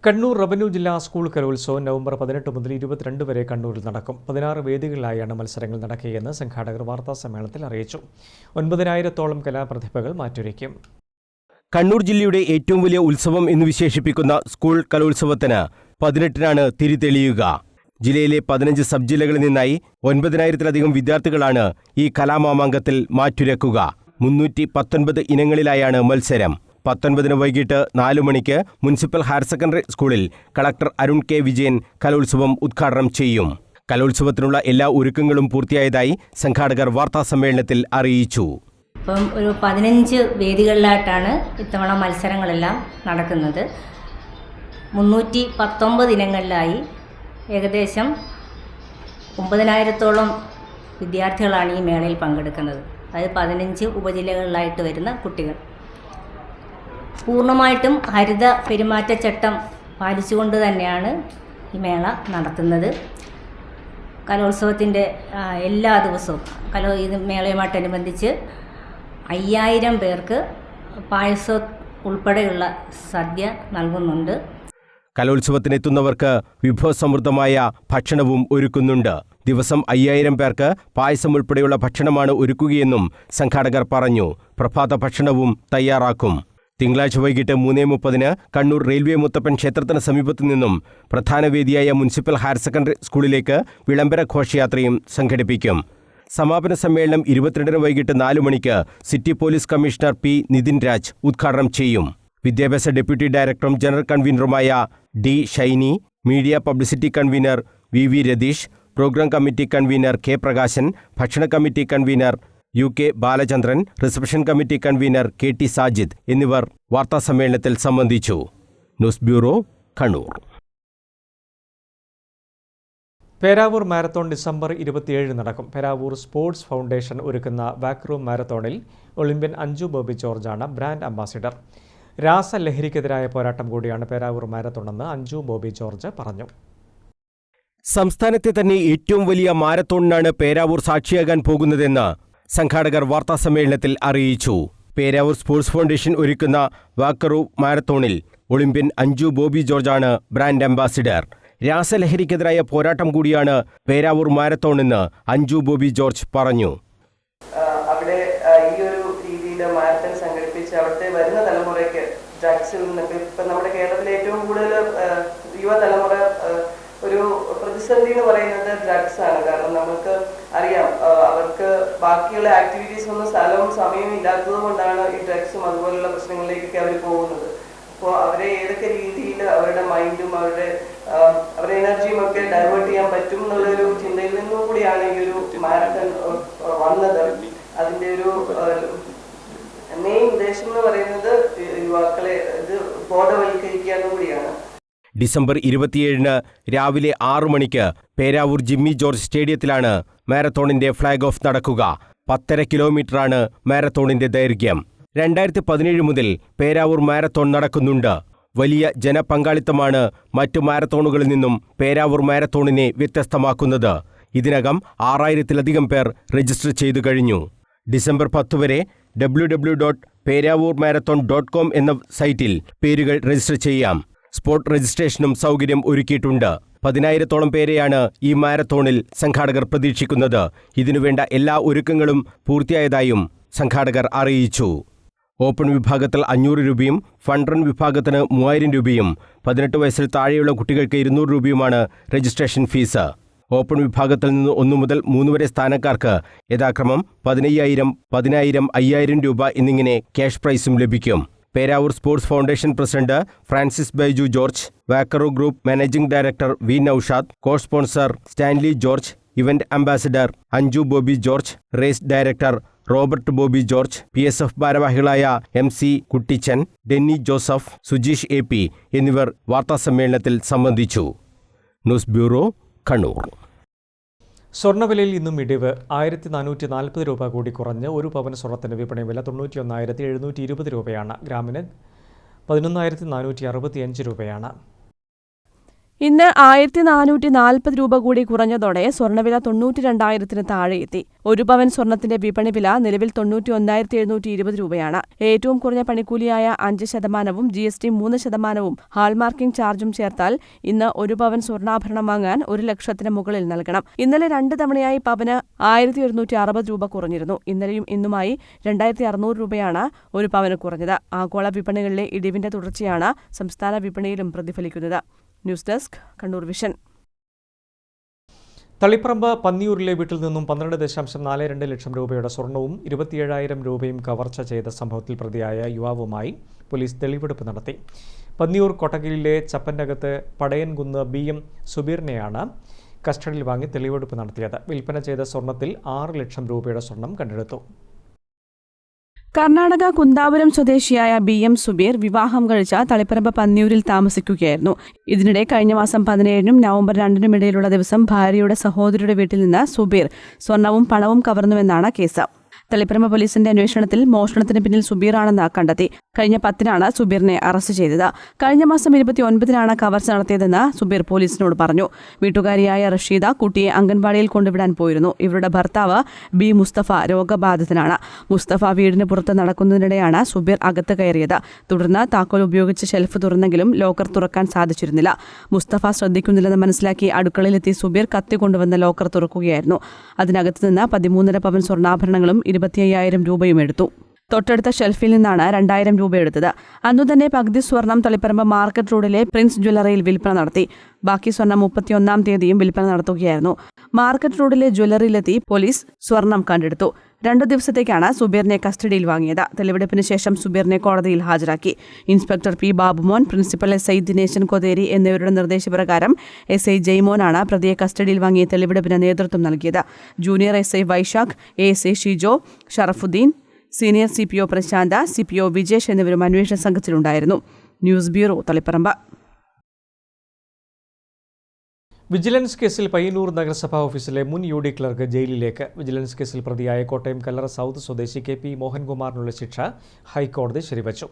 Kannur revenue ജില്ലാ സ്കൂൾ കലോത്സവം നവംബർ 18 മുതൽ 22 വരെ കണ്ണൂരിൽ നടക്കും. 16 വേദികളിലായാണ് മത്സരങ്ങൾ നടക്കുകയെന്ന് സംഘാടകർ വാർത്താസമ്മേളനത്തിൽ അറിയിച്ചു. 9,000-ഓളം കലാപ്രതിഭകൾ മാറ്റുരയ്ക്കും. കണ്ണൂർ ജില്ലയുടെ ഏറ്റവും വലിയ ഉത്സവം എന്ന് വിശേഷിപ്പിക്കുന്ന സ്കൂൾ കലോത്സവത്തിന് 18-നാണ് തിരിതെളിയുക. ജില്ലയിലെ 15 സബ് ജില്ലകളിൽ നിന്നായി 9,000-ലധികം വിദ്യാർത്ഥികളാണ് ഈ കലാമാമാങ്കത്തിൽ മാറ്റുരക്കുക. 319 ഇനങ്ങളിലായാണ് മത്സരം. 19-ന് വൈകിട്ട് 4 മണിക്ക് മുനിസിപ്പൽ ഹയർ സെക്കൻഡറി സ്കൂളിൽ കളക്ടർ അരുൺ കെ വിജയൻ കലോത്സവം ഉദ്ഘാടനം ചെയ്യും. കലോത്സവത്തിനുള്ള എല്ലാ ഒരുക്കങ്ങളും പൂർത്തിയായതായി സംഘാടകർ വാർത്താസമ്മേളനത്തിൽ അറിയിച്ചു. ഇപ്പം ഒരു 15 വേദികളിലായിട്ടാണ് ഇത്തവണ മത്സരങ്ങളെല്ലാം നടക്കുന്നത്. 319 ഇനങ്ങളിലായി ഏകദേശം 9,000-ഓളം വിദ്യാർത്ഥികളാണ് ഈ മേളയിൽ പങ്കെടുക്കുന്നത്. അതായത് 15 ഉപജില്ലകളിലായിട്ട് വരുന്ന കുട്ടികൾ. പൂർണ്ണമായിട്ടും ഹരിത പെരുമാറ്റച്ചട്ടം പാലിച്ചുകൊണ്ട് തന്നെയാണ് ഈ മേള നടത്തുന്നത്. കലോത്സവത്തിൻ്റെ എല്ലാ ദിവസവും ഇത് മേളയുമായിട്ടനുബന്ധിച്ച് 5,000 പേർക്ക് പായസം ഉൾപ്പെടെയുള്ള സദ്യ നൽകുന്നുണ്ട്. കലോത്സവത്തിനെത്തുന്നവർക്ക് വിഭവസമൃദ്ധമായ ഭക്ഷണവും ഒരുക്കുന്നുണ്ട്. ദിവസം 5,000 പേർക്ക് പായസം ഉൾപ്പെടെയുള്ള ഭക്ഷണമാണ് ഒരുക്കുകയെന്നും സംഘാടകർ പറഞ്ഞു. പ്രഭാത ഭക്ഷണവും തയ്യാറാക്കും. തിങ്കളാഴ്ച വൈകിട്ട് 3:30-ന് കണ്ണൂർ റെയിൽവേ മുത്തപ്പൻ ക്ഷേത്രത്തിന് സമീപത്തു നിന്നും പ്രധാന വേദിയായ മുനിസിപ്പൽ ഹയർ സെക്കൻഡറി സ്കൂളിലേക്ക് വിളംബര ഘോഷയാത്രയും സംഘടിപ്പിക്കും. സമാപന സമ്മേളനം 22-ന് വൈകിട്ട് 4 മണിക്ക് city police commissioner P Nithin Raj ഉദ്ഘാടനം ചെയ്യും. വിദ്യാഭ്യാസ ഡെപ്യൂട്ടി ഡയറക്ടറും ജനറൽ കൺവീനറുമായ D Shiny, media publicity convener V Ratheesh, programme committee convener K Prakashan, ഭക്ഷണ committee convener UK Balachandran, reception committee convener KT Sajid എന്നിവർ വാർത്താസമ്മേളനത്തിൽ സംബന്ധിച്ചു. News bureau, Kannur. Peravoor marathon December 27 നടക്കും. പേരാവൂർ സ്പോർട്സ് ഫൗണ്ടേഷൻ ഒരുക്കുന്ന വാക്രൂം മാരത്തോണിൽ ഒളിമ്പ്യൻ അഞ്ജു ബോബി ജോർജാണ് ബ്രാൻഡ് അംബാസിഡർ. രാസലഹരിക്കെതിരായ പോരാട്ടം കൂടിയാണ് പേരാവൂർ മാരത്തോണെന്ന് അഞ്ജു ബോബി ജോർജ് പറഞ്ഞു. സംസ്ഥാനത്തെ തന്നെ ഏറ്റവും വലിയ മാരത്തോണിനാണ് പേരാവൂർ സാക്ഷിയാകാൻ പോകുന്നതെന്ന് സംഘാടകർ വാർത്താസമ്മേളനത്തിൽ അറിയിച്ചു. പേരാവൂർ സ്പോർട്സ് ഫൗണ്ടേഷൻ ഒരുക്കുന്ന വാക്കറൂ മാരത്തോണിൽ ഒളിമ്പ്യൻ അഞ്ജു ബോബി ജോർജാണ് ബ്രാൻഡ് അംബാസിഡർ. രാസലഹരിക്കെതിരായ പോരാട്ടം കൂടിയാണ് പേരാവൂർ മാരത്തോണെന്ന് അഞ്ജു ബോബി ജോർജ് പറഞ്ഞു. അവിടെ ഈ ഒരു രീതിയിൽ മാരത്തൺ സംഘടിപ്പിച്ച് അവിടുത്തെ വരുന്ന തലമുറയ്ക്ക് ഡ്രഗ്സിൽ നിന്നൊക്കെ ഇപ്പം നമ്മുടെ കേരളത്തിലെ ഏറ്റവും കൂടുതൽ യുവതലമുറ ഒരു പ്രതിസന്ധി എന്ന് പറയുന്നത് ഡ്രഗ്സ് ആണ്. കാരണം നമുക്ക് അറിയാം, അവർക്ക് ബാക്കിയുള്ള ആക്ടിവിറ്റീസ് ഒന്നും സ്ഥലവും സമയവും ഇല്ലാത്തത് കൊണ്ടാണ് ഈ ഡ്രഗ്സും അതുപോലുള്ള പ്രശ്നങ്ങളിലേക്കൊക്കെ അവർ പോകുന്നത്. അപ്പോൾ അവരെ ഏതൊക്കെ രീതിയിൽ അവരുടെ മൈൻഡും അവരുടെ എനർജിയും ഒക്കെ ഡൈവേർട്ട് ചെയ്യാൻ പറ്റും എന്നുള്ളൊരു ചിന്തയിൽ നിന്നും കൂടിയാണ് ഈ ഒരു മാരത്തൺ വന്നത്. അതിൻ്റെ ഒരു മെയിൻ ഉദ്ദേശം എന്ന് പറയുന്നത് യുവാക്കളെ ഇത് ബോധവൽക്കരിക്കുക കൂടിയാണ്. ഡിസംബർ 27-ന് രാവിലെ 6 മണിക്ക് പേരാവൂർ ജിമ്മി ജോർജ് സ്റ്റേഡിയത്തിലാണ് മാരത്തോണിന്റെ ഫ്ളാഗ് ഓഫ് നടക്കുക. 10.5 കിലോമീറ്ററാണ് മാരത്തോണിന്റെ ദൈർഘ്യം. 2017 മുതൽ പേരാവൂർ മാരത്തോൺ നടക്കുന്നുണ്ട്. വലിയ ജനപങ്കാളിത്തമാണ് മറ്റു മാരത്തോണുകളിൽ നിന്നും പേരാവൂർ മാരത്തോണിനെ വ്യത്യസ്തമാക്കുന്നത്. ഇതിനകം 6,000-ലധികം പേർ രജിസ്റ്റർ ചെയ്തു കഴിഞ്ഞു. ഡിസംബർ 10 വരെ www.peravoormarathon.com എന്ന സൈറ്റിൽ പേരുകൾ രജിസ്റ്റർ ചെയ്യാം. സ്പോട്ട് രജിസ്ട്രേഷനും സൗകര്യം ഒരുക്കിയിട്ടുണ്ട്. 10,000-ഓളം പേരെയാണ് ഈ മാരത്തോണിൽ സംഘാടകർ പ്രതീക്ഷിക്കുന്നത്. ഇതിനുവേണ്ട എല്ലാ ഒരുക്കങ്ങളും പൂർത്തിയായതായും സംഘാടകർ അറിയിച്ചു. ഓപ്പൺ വിഭാഗത്തിൽ 500 രൂപയും ഫണ്ട് റൺ വിഭാഗത്തിന് 3,000 രൂപയും 18 വയസ്സിൽ താഴെയുള്ള കുട്ടികൾക്ക് 200 രൂപയുമാണ് രജിസ്ട്രേഷൻ ഫീസ്. ഓപ്പൺ വിഭാഗത്തിൽ നിന്ന് 1 മുതൽ 3 വരെ സ്ഥാനക്കാർക്ക് യഥാക്രമം 15,000, 10,000, 5,000 രൂപ എന്നിങ്ങനെ ക്യാഷ് പ്രൈസും ലഭിക്കും. Peravoor sports foundation president Francis Baiju George, Walkaroo group managing director V Naushad, co sponsor Stanley George, event ambassador Anju Bobby George, race director Robert Bobby George, PSF ഭാരവാഹികളായ MC കുട്ടിച്ചൻ, ഡെന്നി ജോസഫ്, സുജീഷ് AP എന്നിവർ വാർത്താസമ്മേളനത്തിൽ സംബന്ധിച്ചു. News bureau, Kannur. സ്വർണ്ണവിലയിൽ ഇന്നും ഇടിവ്. 1,440 രൂപ കൂടി കുറഞ്ഞ് 1 പവൻ സ്വർണ്ണത്തിന് വിപണി വില 91,720 രൂപയാണ്. ഗ്രാമിന് 11,465 രൂപയാണ്. ഇന്ന് 1440 രൂപ കൂടി കുറഞ്ഞതോടെ സ്വർണ്ണവില 92,000-ന് താഴെ എത്തി. 1 പവൻ സ്വർണത്തിന്റെ വിപണി വില നിലവിൽ 91,720 രൂപയാണ്. ഏറ്റവും കുറഞ്ഞ പണിക്കൂലിയായ 5%, GST 3%, ഹാൾമാർക്കിംഗ് ചാർജും ചേർത്താൽ ഇന്ന് 1 പവൻ സ്വർണ്ണാഭരണം വാങ്ങാൻ 1 ലക്ഷത്തിന് മുകളിൽ നൽകണം. ഇന്നലെ 2 തവണയായി പവന് 1,160 രൂപ കുറഞ്ഞിരുന്നു. ഇന്നലെയും ഇന്നുമായി 2,600 രൂപയാണ് 1 പവന് കുറഞ്ഞത്. ആഗോള വിപണികളിലെ ഇടിവിന്റെ തുടർച്ചയാണ് സംസ്ഥാന വിപണിയിലും പ്രതിഫലിക്കുന്നത്. News desk, Kannur vision. Taliparamba പന്നിയൂരിലെ വീട്ടിൽ നിന്നും 12.42 ലക്ഷം രൂപയുടെ സ്വർണവും 27,000 രൂപയും കവർച്ച ചെയ്ത സംഭവത്തിൽ പ്രതിയായ യുവാവുമായി പോലീസ് തെളിവെടുപ്പ് നടത്തി. പന്നിയൂർ കൊട്ടകലിലെ ചപ്പൻ്റകത്ത് പടയൻകുന്ന് BM സുബീറിനെയാണ് കസ്റ്റഡിയിൽ വാങ്ങി തെളിവെടുപ്പ് നടത്തിയത്. വിൽപ്പന ചെയ്ത സ്വർണത്തിൽ 6 ലക്ഷം രൂപയുടെ സ്വർണം കണ്ടെടുത്തു. കർണാടക കുന്താപുരം സ്വദേശിയായ BM സുബീർ വിവാഹം കഴിച്ച തളിപ്പറമ്പ് പന്നിയൂരിൽ താമസിക്കുകയായിരുന്നു. ഇതിനിടെ കഴിഞ്ഞ മാസം 17-നും നവംബർ 2-നും ഇടയിലുള്ള ദിവസം ഭാര്യയുടെ സഹോദരിയുടെ വീട്ടിൽ നിന്ന് സുബീർ സ്വർണവും പണവും കവർന്നുവെന്നാണ് കേസ്. തളിപ്പറമ്പ് പോലീസിന്റെ അന്വേഷണത്തിൽ മോഷണത്തിന് പിന്നിൽ സുബീറാണെന്ന് കണ്ടെത്തി. കഴിഞ്ഞ 10-നാണ് സുബീറിനെ അറസ്റ്റ് ചെയ്തത്. കഴിഞ്ഞ മാസം 29-നാണ് കവർച്ച നടത്തിയതെന്ന് സുബീർ പോലീസിനോട് പറഞ്ഞു. വീട്ടുകാരിയായ റഷീദ കുട്ടിയെ അംഗൻവാടിയിൽ കൊണ്ടുവിടാൻ പോയിരുന്നു. ഇവരുടെ ഭർത്താവ് B മുസ്തഫ രോഗബാധിതനാണ്. മുസ്തഫ വീടിന് പുറത്ത് നടക്കുന്നതിനിടെയാണ് സുബീർ അകത്ത് കയറിയത്. തുടർന്ന് താക്കോൽ ഉപയോഗിച്ച് ഷെൽഫ് തുറന്നെങ്കിലും ലോക്കർ തുറക്കാൻ സാധിച്ചിരുന്നില്ല. മുസ്തഫ ശ്രദ്ധിക്കുന്നില്ലെന്ന് മനസ്സിലാക്കി അടുക്കളയിലെത്തി സുബീർ കത്തി കൊണ്ടുവന്ന് ലോക്കർ തുറക്കുകയായിരുന്നു. അതിനകത്ത് നിന്ന് 13.5 പവൻ സ്വർണ്ണാഭരണങ്ങളും 25,000 രൂപയും എടുത്തു. തൊട്ടടുത്ത ഷെൽഫിൽ നിന്നാണ് 2,000 രൂപ എടുത്തത്. അന്നുതന്നെ പകുതി സ്വർണം തളിപ്പറമ്പ് മാർക്കറ്റ് റോഡിലെ പ്രിൻസ് ജ്വല്ലറിയിൽ വിൽപ്പന നടത്തി. ബാക്കി സ്വർണം 31-ാം തീയതിയും വിൽപ്പന നടത്തുകയായിരുന്നു. മാർക്കറ്റ് റോഡിലെ ജ്വല്ലറിയിലെത്തി പോലീസ് സ്വർണം കണ്ടെടുത്തു. 2 ദിവസത്തേക്കാണ് സുബീറിനെ കസ്റ്റഡിയിൽ വാങ്ങിയത്. തെളിവെടുപ്പിന് ശേഷം സുബീറിനെ കോടതിയിൽ ഹാജരാക്കി. Inspector P Babumon, principal SI Dineshan Kotheri എന്നിവരുടെ നിർദ്ദേശപ്രകാരം SI ജയ്മോനാണ് പ്രതിയെ കസ്റ്റഡിയിൽ വാങ്ങി തെളിവെടുപ്പിന് നേതൃത്വം നൽകിയത്. Junior SI Vaisakh, ASI Shijo, Sharafuddin, senior CPO Prashantha, CPO Vijesh എന്നിവരും അന്വേഷണ സംഘത്തിലുണ്ടായിരുന്നു. News bureau, Taliparamba. വിജിലൻസ് കേസിൽ പയ്യന്നൂർ നഗരസഭാ ഓഫീസിലെ മുൻ UD ക്ലർക്ക് ജയിലിലേക്ക്. വിജിലൻസ് കേസിൽ പ്രതിയായ കോട്ടയം കല്ലറ സൗത്ത് സ്വദേശി KP മോഹൻകുമാറിനുള്ള ശിക്ഷ ഹൈക്കോടതി ശരിവച്ചു.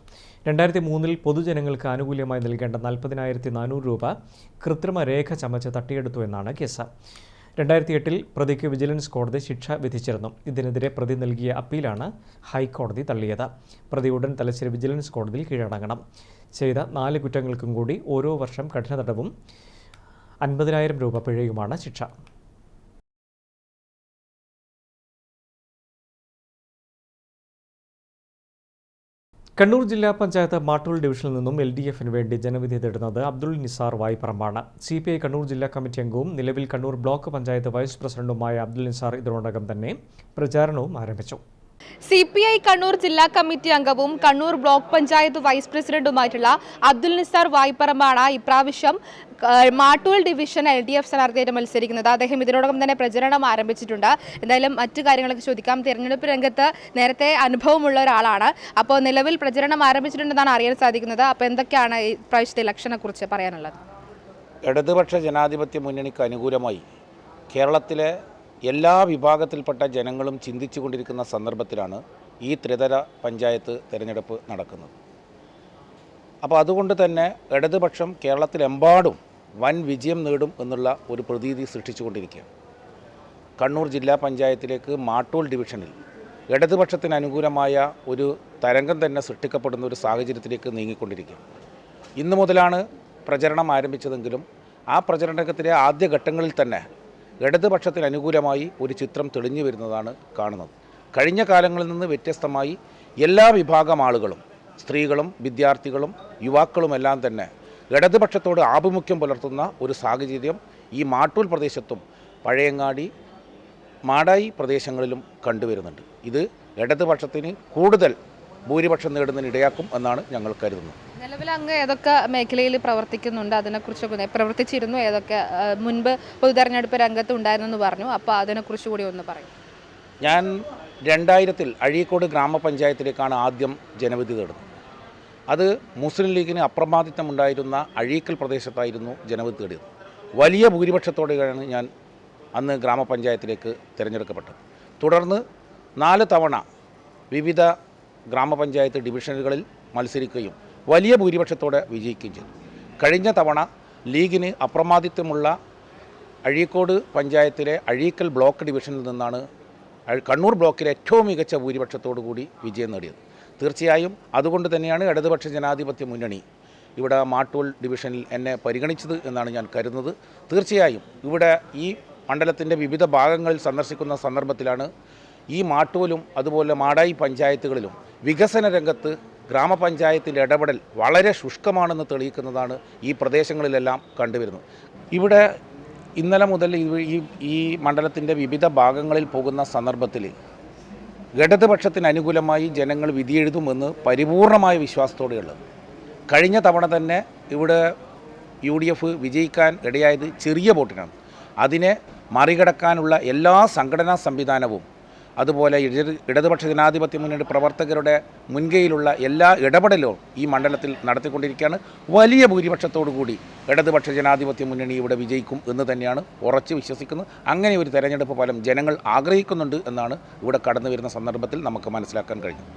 2003-ൽ പൊതുജനങ്ങൾക്ക് ആനുകൂല്യമായി നൽകേണ്ട 40,400 രൂപ കൃത്രിമ രേഖ ചമച്ച് തട്ടിയെടുത്തു എന്നാണ് കേസ്. 2008-ൽ പ്രതിക്ക് വിജിലൻസ് കോടതി ശിക്ഷ വിധിച്ചിരുന്നു. ഇതിനെതിരെ പ്രതി നൽകിയ അപ്പീലാണ് ഹൈക്കോടതി തള്ളിയത്. പ്രതി ഉടൻ തലശ്ശേരി വിജിലൻസ് കോടതിയിൽ കീഴടങ്ങണം. ചെയ്ത 4 കുറ്റങ്ങൾക്കും കൂടി ഓരോ വർഷം കഠിന തടവും 50,000 രൂപ പിഴയുമാണ് ശിക്ഷ. കണ്ണൂർ ജില്ലാ പഞ്ചായത്ത് മാട്ടൂൽ ഡിവിഷനിൽ നിന്നും LDF-ന് വേണ്ടി ജനവിധി തേടുന്നത് അബ്ദുൾ നിസാർ വായ്പറമ്പാണ്. CPI കണ്ണൂർ ജില്ലാ കമ്മിറ്റി അംഗവും നിലവിൽ കണ്ണൂർ ബ്ലോക്ക് പഞ്ചായത്ത് വൈസ് പ്രസിഡന്റുമായ അബ്ദുൾ നിസാർ ഇതിനോടകം തന്നെ പ്രചാരണവും ആരംഭിച്ചു. CPI കണ്ണൂർ ജില്ലാ കമ്മിറ്റി അംഗവും കണ്ണൂർ ബ്ലോക്ക് പഞ്ചായത്ത് വൈസ് പ്രസിഡന്റുമായിട്ടുള്ള അബ്ദുൾ നിസാർ വായ്പറമ്പാണ് ഇപ്രാവശ്യം മാട്ടൂൽ ഡിവിഷൻ LDF സ്ഥാനാർത്ഥിയായിട്ട് മത്സരിക്കുന്നത്. അദ്ദേഹം ഇതിനോടകം തന്നെ പ്രചരണം ആരംഭിച്ചിട്ടുണ്ട്. എന്തായാലും മറ്റു കാര്യങ്ങളൊക്കെ ചോദിക്കാം. തിരഞ്ഞെടുപ്പ് രംഗത്ത് നേരത്തെ അനുഭവമുള്ള ഒരാളാണ്. അപ്പോൾ നിലവിൽ പ്രചരണം ആരംഭിച്ചിട്ടുണ്ടെന്നാണ് അറിയാൻ സാധിക്കുന്നത്. അപ്പോൾ എന്തൊക്കെയാണ് ഈ പ്രാവശ്യത്തെ ഇലക്ഷനെ കുറിച്ച് പറയാനുള്ളത്? ഇടതുപക്ഷ ജനാധിപത്യ മുന്നണിക്ക് അനുകൂലമായി കേരളത്തിലെ എല്ലാ വിഭാഗത്തിൽപ്പെട്ട ജനങ്ങളും ചിന്തിച്ചു കൊണ്ടിരിക്കുന്ന സന്ദർഭത്തിലാണ് ഈ ത്രിതല പഞ്ചായത്ത് തിരഞ്ഞെടുപ്പ് നടക്കുന്നത്. അപ്പോൾ അതുകൊണ്ട് തന്നെ ഇടതുപക്ഷം കേരളത്തിലെമ്പാടും വൻ വിജയം നേടും എന്നുള്ള ഒരു പ്രതീതി സൃഷ്ടിച്ചുകൊണ്ടിരിക്കുകയാണ്. കണ്ണൂർ ജില്ലാ പഞ്ചായത്തിലേക്ക് മാട്ടൂൽ ഡിവിഷനിൽ ഇടതുപക്ഷത്തിന് അനുകൂലമായ ഒരു തരംഗം തന്നെ സൃഷ്ടിക്കപ്പെടുന്ന ഒരു സാഹചര്യത്തിലേക്ക് നീങ്ങിക്കൊണ്ടിരിക്കുകയാണ്. ഇന്നു മുതലാണ് പ്രചരണം ആരംഭിച്ചതെങ്കിലും ആ പ്രചരണത്തിലെ ആദ്യ ഘട്ടങ്ങളിൽ തന്നെ ഇടതുപക്ഷത്തിന് അനുകൂലമായി ഒരു ചിത്രം തെളിഞ്ഞു വരുന്നതാണ് കാണുന്നത്. കഴിഞ്ഞ കാലങ്ങളിൽ നിന്ന് വ്യത്യസ്തമായി എല്ലാ വിഭാഗം ആളുകളും, സ്ത്രീകളും വിദ്യാർത്ഥികളും യുവാക്കളുമെല്ലാം തന്നെ ഇടതുപക്ഷത്തോട് ആഭിമുഖ്യം പുലർത്തുന്ന ഒരു സാഹചര്യം ഈ മാട്ടൂൽ പ്രദേശത്തും പഴയങ്ങാടി, മാടായി പ്രദേശങ്ങളിലും കണ്ടുവരുന്നുണ്ട്. ഇത് ഇടതുപക്ഷത്തിന് കൂടുതൽ ഭൂരിപക്ഷം നേടുന്നതിന് ഇടയാക്കും എന്നാണ് ഞങ്ങൾ കരുതുന്നത്. നിലവിൽ അങ്ങ് ഏതൊക്കെ മേഖലയിൽ പ്രവർത്തിക്കുന്നുണ്ട്? അതിനെക്കുറിച്ചൊക്കെ പ്രവർത്തിച്ചിരുന്നു, ഏതൊക്കെ മുൻപ് പൊതു തെരഞ്ഞെടുപ്പ് രംഗത്ത് ഉണ്ടായിരുന്നെന്ന് പറഞ്ഞു. അപ്പോൾ അതിനെക്കുറിച്ച് കൂടി ഒന്ന് പറയും. ഞാൻ 2000-ൽ അഴീക്കോട് ഗ്രാമപഞ്ചായത്തിലേക്കാണ് ആദ്യം ജനവിധി തേടുന്നത്. അത് മുസ്ലിം ലീഗിന് അപ്രമാദിത്വമുണ്ടായിരുന്ന അഴീക്കൽ പ്രദേശത്തായിരുന്നു ജനവിധി തേടിയത്. വലിയ ഭൂരിപക്ഷത്തോടെയാണ് ഞാൻ അന്ന് ഗ്രാമപഞ്ചായത്തിലേക്ക് തിരഞ്ഞെടുക്കപ്പെട്ടത്. തുടർന്ന് 4 തവണ വിവിധ ഗ്രാമപഞ്ചായത്ത് ഡിവിഷനുകളിൽ മത്സരിക്കുകയും വലിയ ഭൂരിപക്ഷത്തോടെ വിജയിക്കുകയും ചെയ്തു. കഴിഞ്ഞ തവണ ലീഗിന് അപ്രമാദിത്വമുള്ള അഴീക്കോട് പഞ്ചായത്തിലെ അഴീക്കൽ ബ്ലോക്ക് ഡിവിഷനിൽ നിന്നാണ് കണ്ണൂർ ബ്ലോക്കിലെ ഏറ്റവും മികച്ച ഭൂരിപക്ഷത്തോടു കൂടി വിജയം നേടിയത്. തീർച്ചയായും അതുകൊണ്ട് തന്നെയാണ് ഇടതുപക്ഷ ജനാധിപത്യ മുന്നണി ഇവിടെ മാട്ടൂൽ ഡിവിഷനിൽ എന്നെ പരിഗണിച്ചത് എന്നാണ് ഞാൻ കരുതുന്നത്. തീർച്ചയായും ഇവിടെ ഈ മണ്ഡലത്തിൻ്റെ വിവിധ ഭാഗങ്ങളിൽ സന്ദർശിക്കുന്ന സന്ദർഭത്തിലാണ് ഈ മാട്ടൂലും അതുപോലെ മാടായി പഞ്ചായത്തുകളിലും വികസന രംഗത്ത് ഗ്രാമപഞ്ചായത്തിൻ്റെ ഇടപെടൽ വളരെ ശുഷ്കമാണെന്ന് തെളിയിക്കുന്നതാണ് ഈ പ്രദേശങ്ങളിലെല്ലാം കണ്ടുവരുന്നത്. ഇവിടെ ഇന്നലെ മുതൽ ഈ മണ്ഡലത്തിൻ്റെ വിവിധ ഭാഗങ്ങളിൽ പോകുന്ന സന്ദർഭത്തിൽ ഇടതുപക്ഷത്തിന് അനുകൂലമായി ജനങ്ങൾ വിധിയെഴുതുമെന്ന് പരിപൂർണമായ വിശ്വാസത്തോടെയുള്ളത്. കഴിഞ്ഞ തവണ തന്നെ ഇവിടെ UDF വിജയിക്കാൻ ഇടയായത് ചെറിയ വോട്ടിനാണ്. അതിനെ മറികടക്കാനുള്ള എല്ലാ സംഘടനാ സംവിധാനവും അതുപോലെ ഇടതുപക്ഷ ജനാധിപത്യ മുന്നണി പ്രവർത്തകരുടെ മുൻകൈയിലുള്ള എല്ലാ ഇടപെടലും ഈ മണ്ഡലത്തിൽ നടത്തിക്കൊണ്ടിരിക്കുകയാണ്. വലിയ ഭൂരിപക്ഷത്തോടു കൂടി ഇടതുപക്ഷ ജനാധിപത്യ മുന്നണി ഇവിടെ വിജയിക്കും എന്ന് തന്നെയാണ് ഉറച്ചു വിശ്വസിക്കുന്നത്. അങ്ങനെ ഒരു തെരഞ്ഞെടുപ്പ് ഫലം ജനങ്ങൾ ആഗ്രഹിക്കുന്നുണ്ട് എന്നാണ് ഇവിടെ കടന്നു വരുന്ന സന്ദർഭത്തിൽ നമുക്ക് മനസ്സിലാക്കാൻ കഴിഞ്ഞു.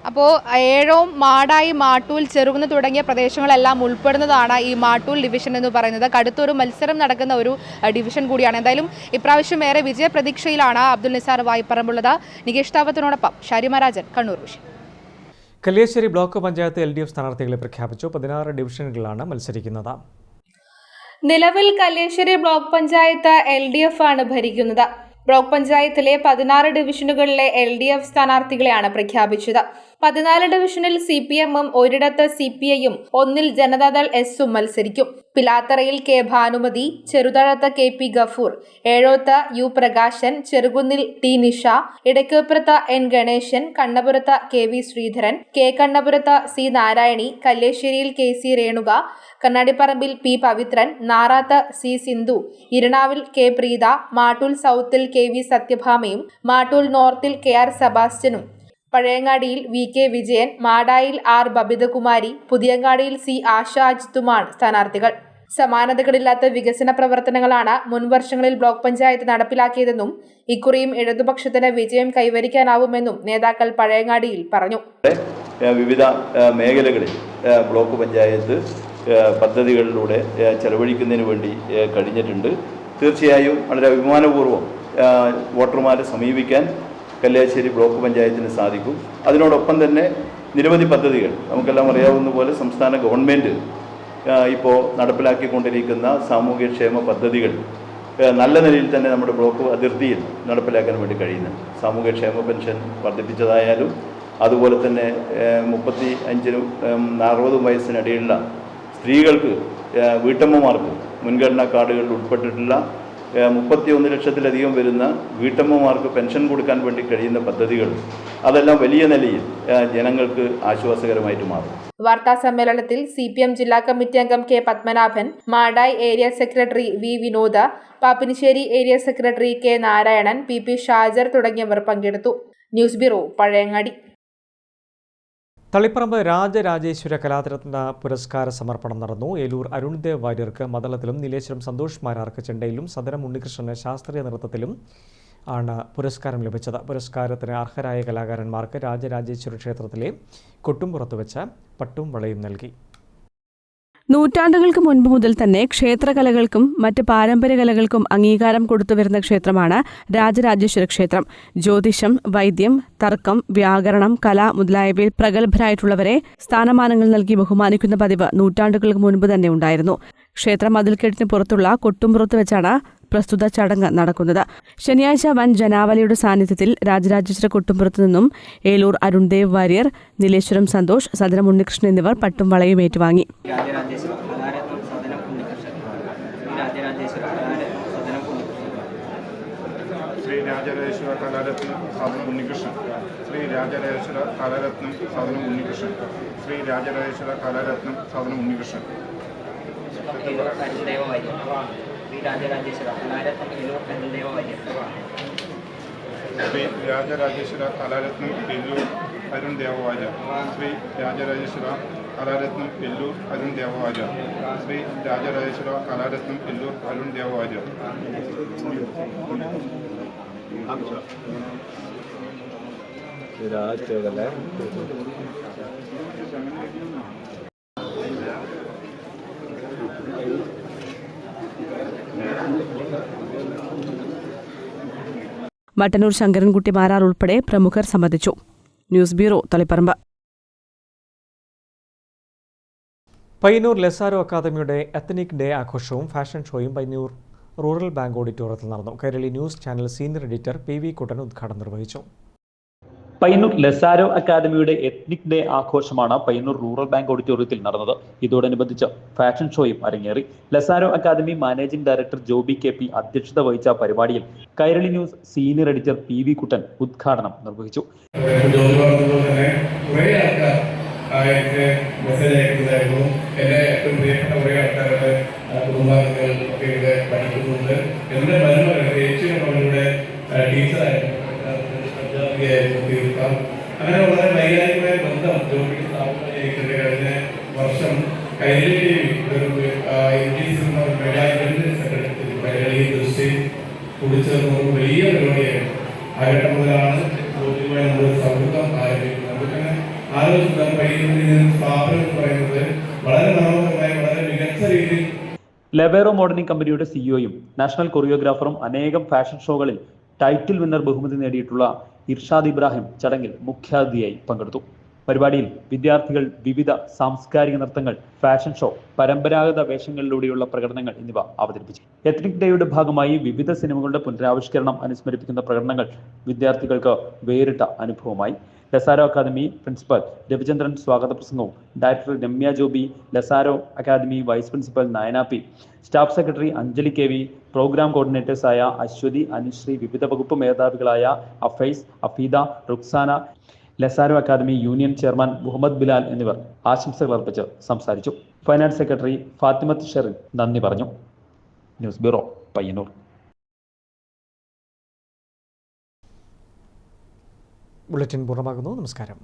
അപ്പോൾ ഏഴോം, മാടായി, മാട്ടൂൽ, ചെറുകുന്ന് തുടങ്ങിയ പ്രദേശങ്ങളെല്ലാം ഉൾപ്പെടുന്നതാണ് ഈ മാട്ടൂൽ ഡിവിഷൻ എന്ന് പറയുന്നത്. കടുത്തൊരു മത്സരം നടക്കുന്ന ഒരു ഡിവിഷൻ കൂടിയാണ്. എന്തായാലും ഇപ്രാവശ്യം ഏറെ വിജയപ്രതീക്ഷയിലാണ് അബ്ദുൽ നിസാർ വായ്പറമ്പുള്ളത്. നികേഷ് താവത്തിനോടൊപ്പം Sharima Rajan, Kannur vision. Kalliasseri block panchayat LDF സ്ഥാനാർത്ഥികളെ പ്രഖ്യാപിച്ചു. 16 ഡിവിഷനുകളാണ് മത്സരിക്കുന്നത്. നിലവിൽ കല്യാശ്ശേരി ബ്ലോക്ക് പഞ്ചായത്ത് LDF ആണ് ഭരിക്കുന്നത്. ബ്ലോക്ക് പഞ്ചായത്തിലെ 16 ഡിവിഷനുകളിലെ LDF സ്ഥാനാർത്ഥികളെയാണ് പ്രഖ്യാപിച്ചത്. 14 ഡിവിഷനിൽ CPM-ഉം ഒരിടത്ത് CPI-യും 1-ൽ ജനതാദൾ S-ഉം മത്സരിക്കും. പിലാത്തറയിൽ K Bhanumathi, ചെറുതഴത്ത് KP Gafoor, ഏഴോത്ത് U Prakashan, ചെറുകുന്നിൽ T Nisha, ഇടയ്ക്കപ്പുറത്ത് N Ganesan, കണ്ണപുരത്ത് KV Sreedharan, K കണ്ണപുരത്ത് C Narayani, കല്ലേശ്ശേരിയിൽ KC Renuka, കണ്ണാടിപ്പറമ്പിൽ P Pavithran, Narath C Sindhu, ഇരണാവിൽ K Preetha, Mattool സൗത്തിൽ KV സത്യഭാമയും, Mattool നോർത്തിൽ KR സെബാസ്റ്റ്യനും, പഴയങ്ങാടിയിൽ VK Vijayan, മാടായിൽ R Babithakumari, പുതിയങ്ങാടിയിൽ C ആശ അജിത്തുമാണ് സ്ഥാനാർത്ഥികൾ. സമാനതകളില്ലാത്ത വികസന പ്രവർത്തനങ്ങളാണ് മുൻ വർഷങ്ങളിൽ ബ്ലോക്ക് പഞ്ചായത്ത് നടപ്പിലാക്കിയതെന്നും ഇക്കുറിയും ഇടതുപക്ഷത്തിന് വിജയം കൈവരിക്കാനാവുമെന്നും നേതാക്കൾ പഴയങ്ങാടിയിൽ പറഞ്ഞു. വിവിധ മേഖലകളിൽ ബ്ലോക്ക് പഞ്ചായത്ത് പദ്ധതികളിലൂടെ ചെലവഴിക്കുന്നതിന് വേണ്ടി കഴിഞ്ഞിട്ടുണ്ട്. തീർച്ചയായും വളരെ അഭിമാനപൂർവ്വം വോട്ടർമാരെ സമീപിക്കാൻ കല്യാശ്ശേരി ബ്ലോക്ക് പഞ്ചായത്തിന് സാധിക്കും. അതിനോടൊപ്പം തന്നെ നിരവധി പദ്ധതികൾ നമുക്കെല്ലാം അറിയാവുന്ന പോലെ സംസ്ഥാന ഗവൺമെൻറ് ഇപ്പോൾ നടപ്പിലാക്കിക്കൊണ്ടിരിക്കുന്ന സാമൂഹ്യക്ഷേമ പദ്ധതികൾ നല്ല നിലയിൽ തന്നെ നമ്മുടെ ബ്ലോക്ക് അതിർത്തിയിൽ നടപ്പിലാക്കാൻ വേണ്ടി കഴിയുന്നുണ്ട്. സാമൂഹ്യക്ഷേമ പെൻഷൻ വർദ്ധിപ്പിച്ചതായാലും അതുപോലെ തന്നെ 35-നും 60 വയസ്സിനിടയിലുള്ള സ്ത്രീകൾക്ക് വീട്ടമ്മമാർക്ക് മുൻഗണനാ കാർഡുകളിൽ ഉൾപ്പെട്ടിട്ടുള്ള 31 ലക്ഷത്തിലധികം വരുന്ന വീട്ടമ്മമാർക്ക് പെൻഷൻ കൊടുക്കാൻ വേണ്ടി കഴിയുന്ന പദ്ധതികൾ അതെല്ലാം വലിയ നിലയിൽ ജനങ്ങൾക്ക് ആശ്വാസകരമായിട്ട് മാറും. വാർത്താ സമ്മേളനത്തിൽ CPM ജില്ലാ കമ്മിറ്റി അംഗം K Padmanabhan, Madayi area secretary V Vinoda, Pappinisseri area secretary K Narayanan, PP Shajar തുടങ്ങിയവർ പങ്കെടുത്തു. News bureau, Pazhayangadi. തളിപ്പറമ്പ് രാജരാജേശ്വര കലാരത്ന പുരസ്കാര സമർപ്പണം നടന്നു. ഏലൂർ അരുൺദേവ് വാര്യർക്ക് മദളത്തിലും, നീലേശ്വരം സന്തോഷ് മാരാർക്ക് ചെണ്ടയിലും, സദനം ഉണ്ണികൃഷ്ണന് ശാസ്ത്രീയ നൃത്തത്തിലും ആണ് പുരസ്കാരം ലഭിച്ചത്. പുരസ്കാരത്തിന് അർഹരായ കലാകാരന്മാർക്ക് രാജരാജേശ്വര ക്ഷേത്രത്തിലെ കൊട്ടുംപുറത്ത് വെച്ച് പട്ടും വളയും നൽകി. നൂറ്റാണ്ടുകൾക്ക് മുൻപ് മുതൽ തന്നെ ക്ഷേത്രകലകൾക്കും മറ്റ് പാരമ്പര്യ കലകൾക്കും അംഗീകാരം കൊടുത്തുവരുന്ന ക്ഷേത്രമാണ് രാജരാജേശ്വര ക്ഷേത്രം. ജ്യോതിഷം, വൈദ്യം, തർക്കം, വ്യാകരണം, കല മുതലായവയിൽ പ്രഗത്ഭരായിട്ടുള്ളവരെ സ്ഥാനമാനങ്ങൾ നൽകി ബഹുമാനിക്കുന്ന പതിവ് നൂറ്റാണ്ടുകൾക്ക് മുൻപ് തന്നെ ഉണ്ടായിരുന്നു. ക്ഷേത്ര മതിൽക്കെട്ടിന് പുറത്തുള്ള കൊട്ടുംപുറത്ത് വെച്ചാണ് പ്രസ്തുത ചടങ്ങ് നടക്കുന്നത്. ശനിയാഴ്ച വൻ ജനാവലിയുടെ സാന്നിധ്യത്തിൽ രാജരാജേശ്വര കൊട്ടുംപുറത്തു നിന്നും ഏലൂർ അരുൺദേവ് വാര്യർ, നീലേശ്വരം സന്തോഷ്, സദനം ഉണ്ണികൃഷ്ണൻ എന്നിവർ പട്ടും വളയും ഏറ്റുവാങ്ങി. ശ്രീ രാജരാജേശ്വര കലാരത്നം സദനം ഉണ്ണികൃഷ്ണൻ, ശ്രീ രാജരാജേശ്വര കലാരത്നം സദനം ഉണ്ണികൃഷ്ണൻ, ശ്രീ രാജരാജേശ്വര കലാരത്നം സദനം ഉണ്ണികൃഷ്ണൻ, ശ്രീ രാജരാജേശ്വര കലാരത്നം എല്ലൂർ അരുൺ ദേവവാര്യ, ശ്രീ രാജരാജേശ്വര കലാരത്നം എല്ലൂർ അരുൺ ദേവവാര്യ, ശ്രീ രാജരാജേശ്വര കലാരത്നം എല്ലൂർ അരുൺ ദേവവാര്യ. മട്ടന്നൂർ ശങ്കരൻകുട്ടി മാരാർ ഉൾപ്പെടെ പ്രമുഖർ സംബന്ധിച്ചു. News bureau, Taliparamba. പയ്യന്നൂർ ലെസാരോ അക്കാദമിയുടെ എത്നിക് ഡേ ആഘോഷവും ഫാഷൻ ഷോയും പയ്യന്നൂർ റൂറൽ ബാങ്ക് ഓഡിറ്റോറിയത്തിൽ നടന്നു. Kairali news channel senior editor PV Kuttan ഉദ്ഘാടനം നിർവഹിച്ചു. പയ്യന്നൂർ ലെസാരോ അക്കാദമിയുടെ എത്നിക് ഡേ ആഘോഷമാണ് പയ്യന്നൂർ റൂറൽ ബാങ്ക് ഓഡിറ്റോറിയത്തിൽ നടന്നത്. ഇതോടനുബന്ധിച്ച് ഫാഷൻ ഷോയും അരങ്ങേറി. Lezaro academy managing director Joby KP അധ്യക്ഷത വഹിച്ച പരിപാടിയിൽ Kairali news senior editor PV Kuttan ഉദ്ഘാടനം നിർവഹിച്ചു. എനിക്ക് മെസ്സേജ് അയക്കുന്നതായിരുന്നു. എൻ്റെ ഏറ്റവും പ്രിയപ്പെട്ട കുറേ ആൾക്കാരുടെ കുടുംബാംഗങ്ങൾ ഒക്കെ ഇവിടെ പഠിക്കുന്നുണ്ട്. എൻ്റെ മരുമകൾ ചേച്ചിയുടെ മകളുടെ ടീച്ചറായിരുന്നു, തീർക്കാം. അങ്ങനെ വളരെ വൈകാരികമായ ബന്ധം ജോലിക്ക് സ്ഥാപനം ചെയ്തിട്ടുണ്ട്. കഴിഞ്ഞ വർഷം കൈരളി കൈരളി ദൃഷ്ടി കുടിച്ചേർന്ന് വലിയ പരിപാടിയായിരുന്നു. ആ ഘട്ടം മുതലാണ് ജോലിയുമായി നമ്മുടെ സൗഹൃദം ആരംഭിക്കുന്നത്. അങ്ങനെ ആലോചിക്കാൻ പയ്യന്നൂർ സ്ഥാപനം എന്ന് പറയുന്നത് വളരെ മനോഹരമായി വളരെ മികച്ച രീതിയിൽ ലെബേറോ മോഡലിംഗ് കമ്പനിയുടെ സിഇഒയും നാഷണൽ കൊറിയോഗ്രാഫറും അനേകം ഫാഷൻ ഷോകളിൽ ടൈറ്റിൽ വിന്നർ ബഹുമതി നേടിയിട്ടുള്ള ഇർഷാദ് ഇബ്രാഹിം ചടങ്ങിൽ മുഖ്യാതിഥിയായി പങ്കെടുത്തു. പരിപാടിയിൽ വിദ്യാർത്ഥികൾ വിവിധ സാംസ്കാരിക നൃത്തങ്ങൾ, ഫാഷൻ ഷോ, പരമ്പരാഗത വേഷങ്ങളിലൂടെയുള്ള പ്രകടനങ്ങൾ എന്നിവ അവതരിപ്പിച്ചു. എത്നിക് ഡേയുടെ ഭാഗമായി വിവിധ സിനിമകളുടെ പുനരാവിഷ്കരണം അനുസ്മരിപ്പിക്കുന്ന പ്രകടനങ്ങൾ വിദ്യാർത്ഥികൾക്ക് വേറിട്ട അനുഭവമായി. ലെസാരോ അക്കാദമി പ്രിൻസിപ്പൽ രവിചന്ദ്രൻ സ്വാഗത പ്രസംഗവും director Ramya Joby, Lezaro academy vice principal Nayana P, staff secretary Anjali KV, programme കോർഡിനേറ്റേഴ്സായ അശ്വതി, അനുശ്രീ, വിവിധ വകുപ്പ് മേധാവികളായ Afais, Afeeda, Ruksana, Lezaro academy union chairman Muhammad Bilal എന്നിവർ ആശംസകൾ അർപ്പിച്ച് സംസാരിച്ചു. ഫൈനാൻസ് സെക്രട്ടറി ഫാത്തിമത്ത് ഷെറിൻ നന്ദി പറഞ്ഞു. News bureau, Payyanur. ബുള്ളറ്റിൻ പൂർണ്ണമാകുന്നു. നമസ്കാരം.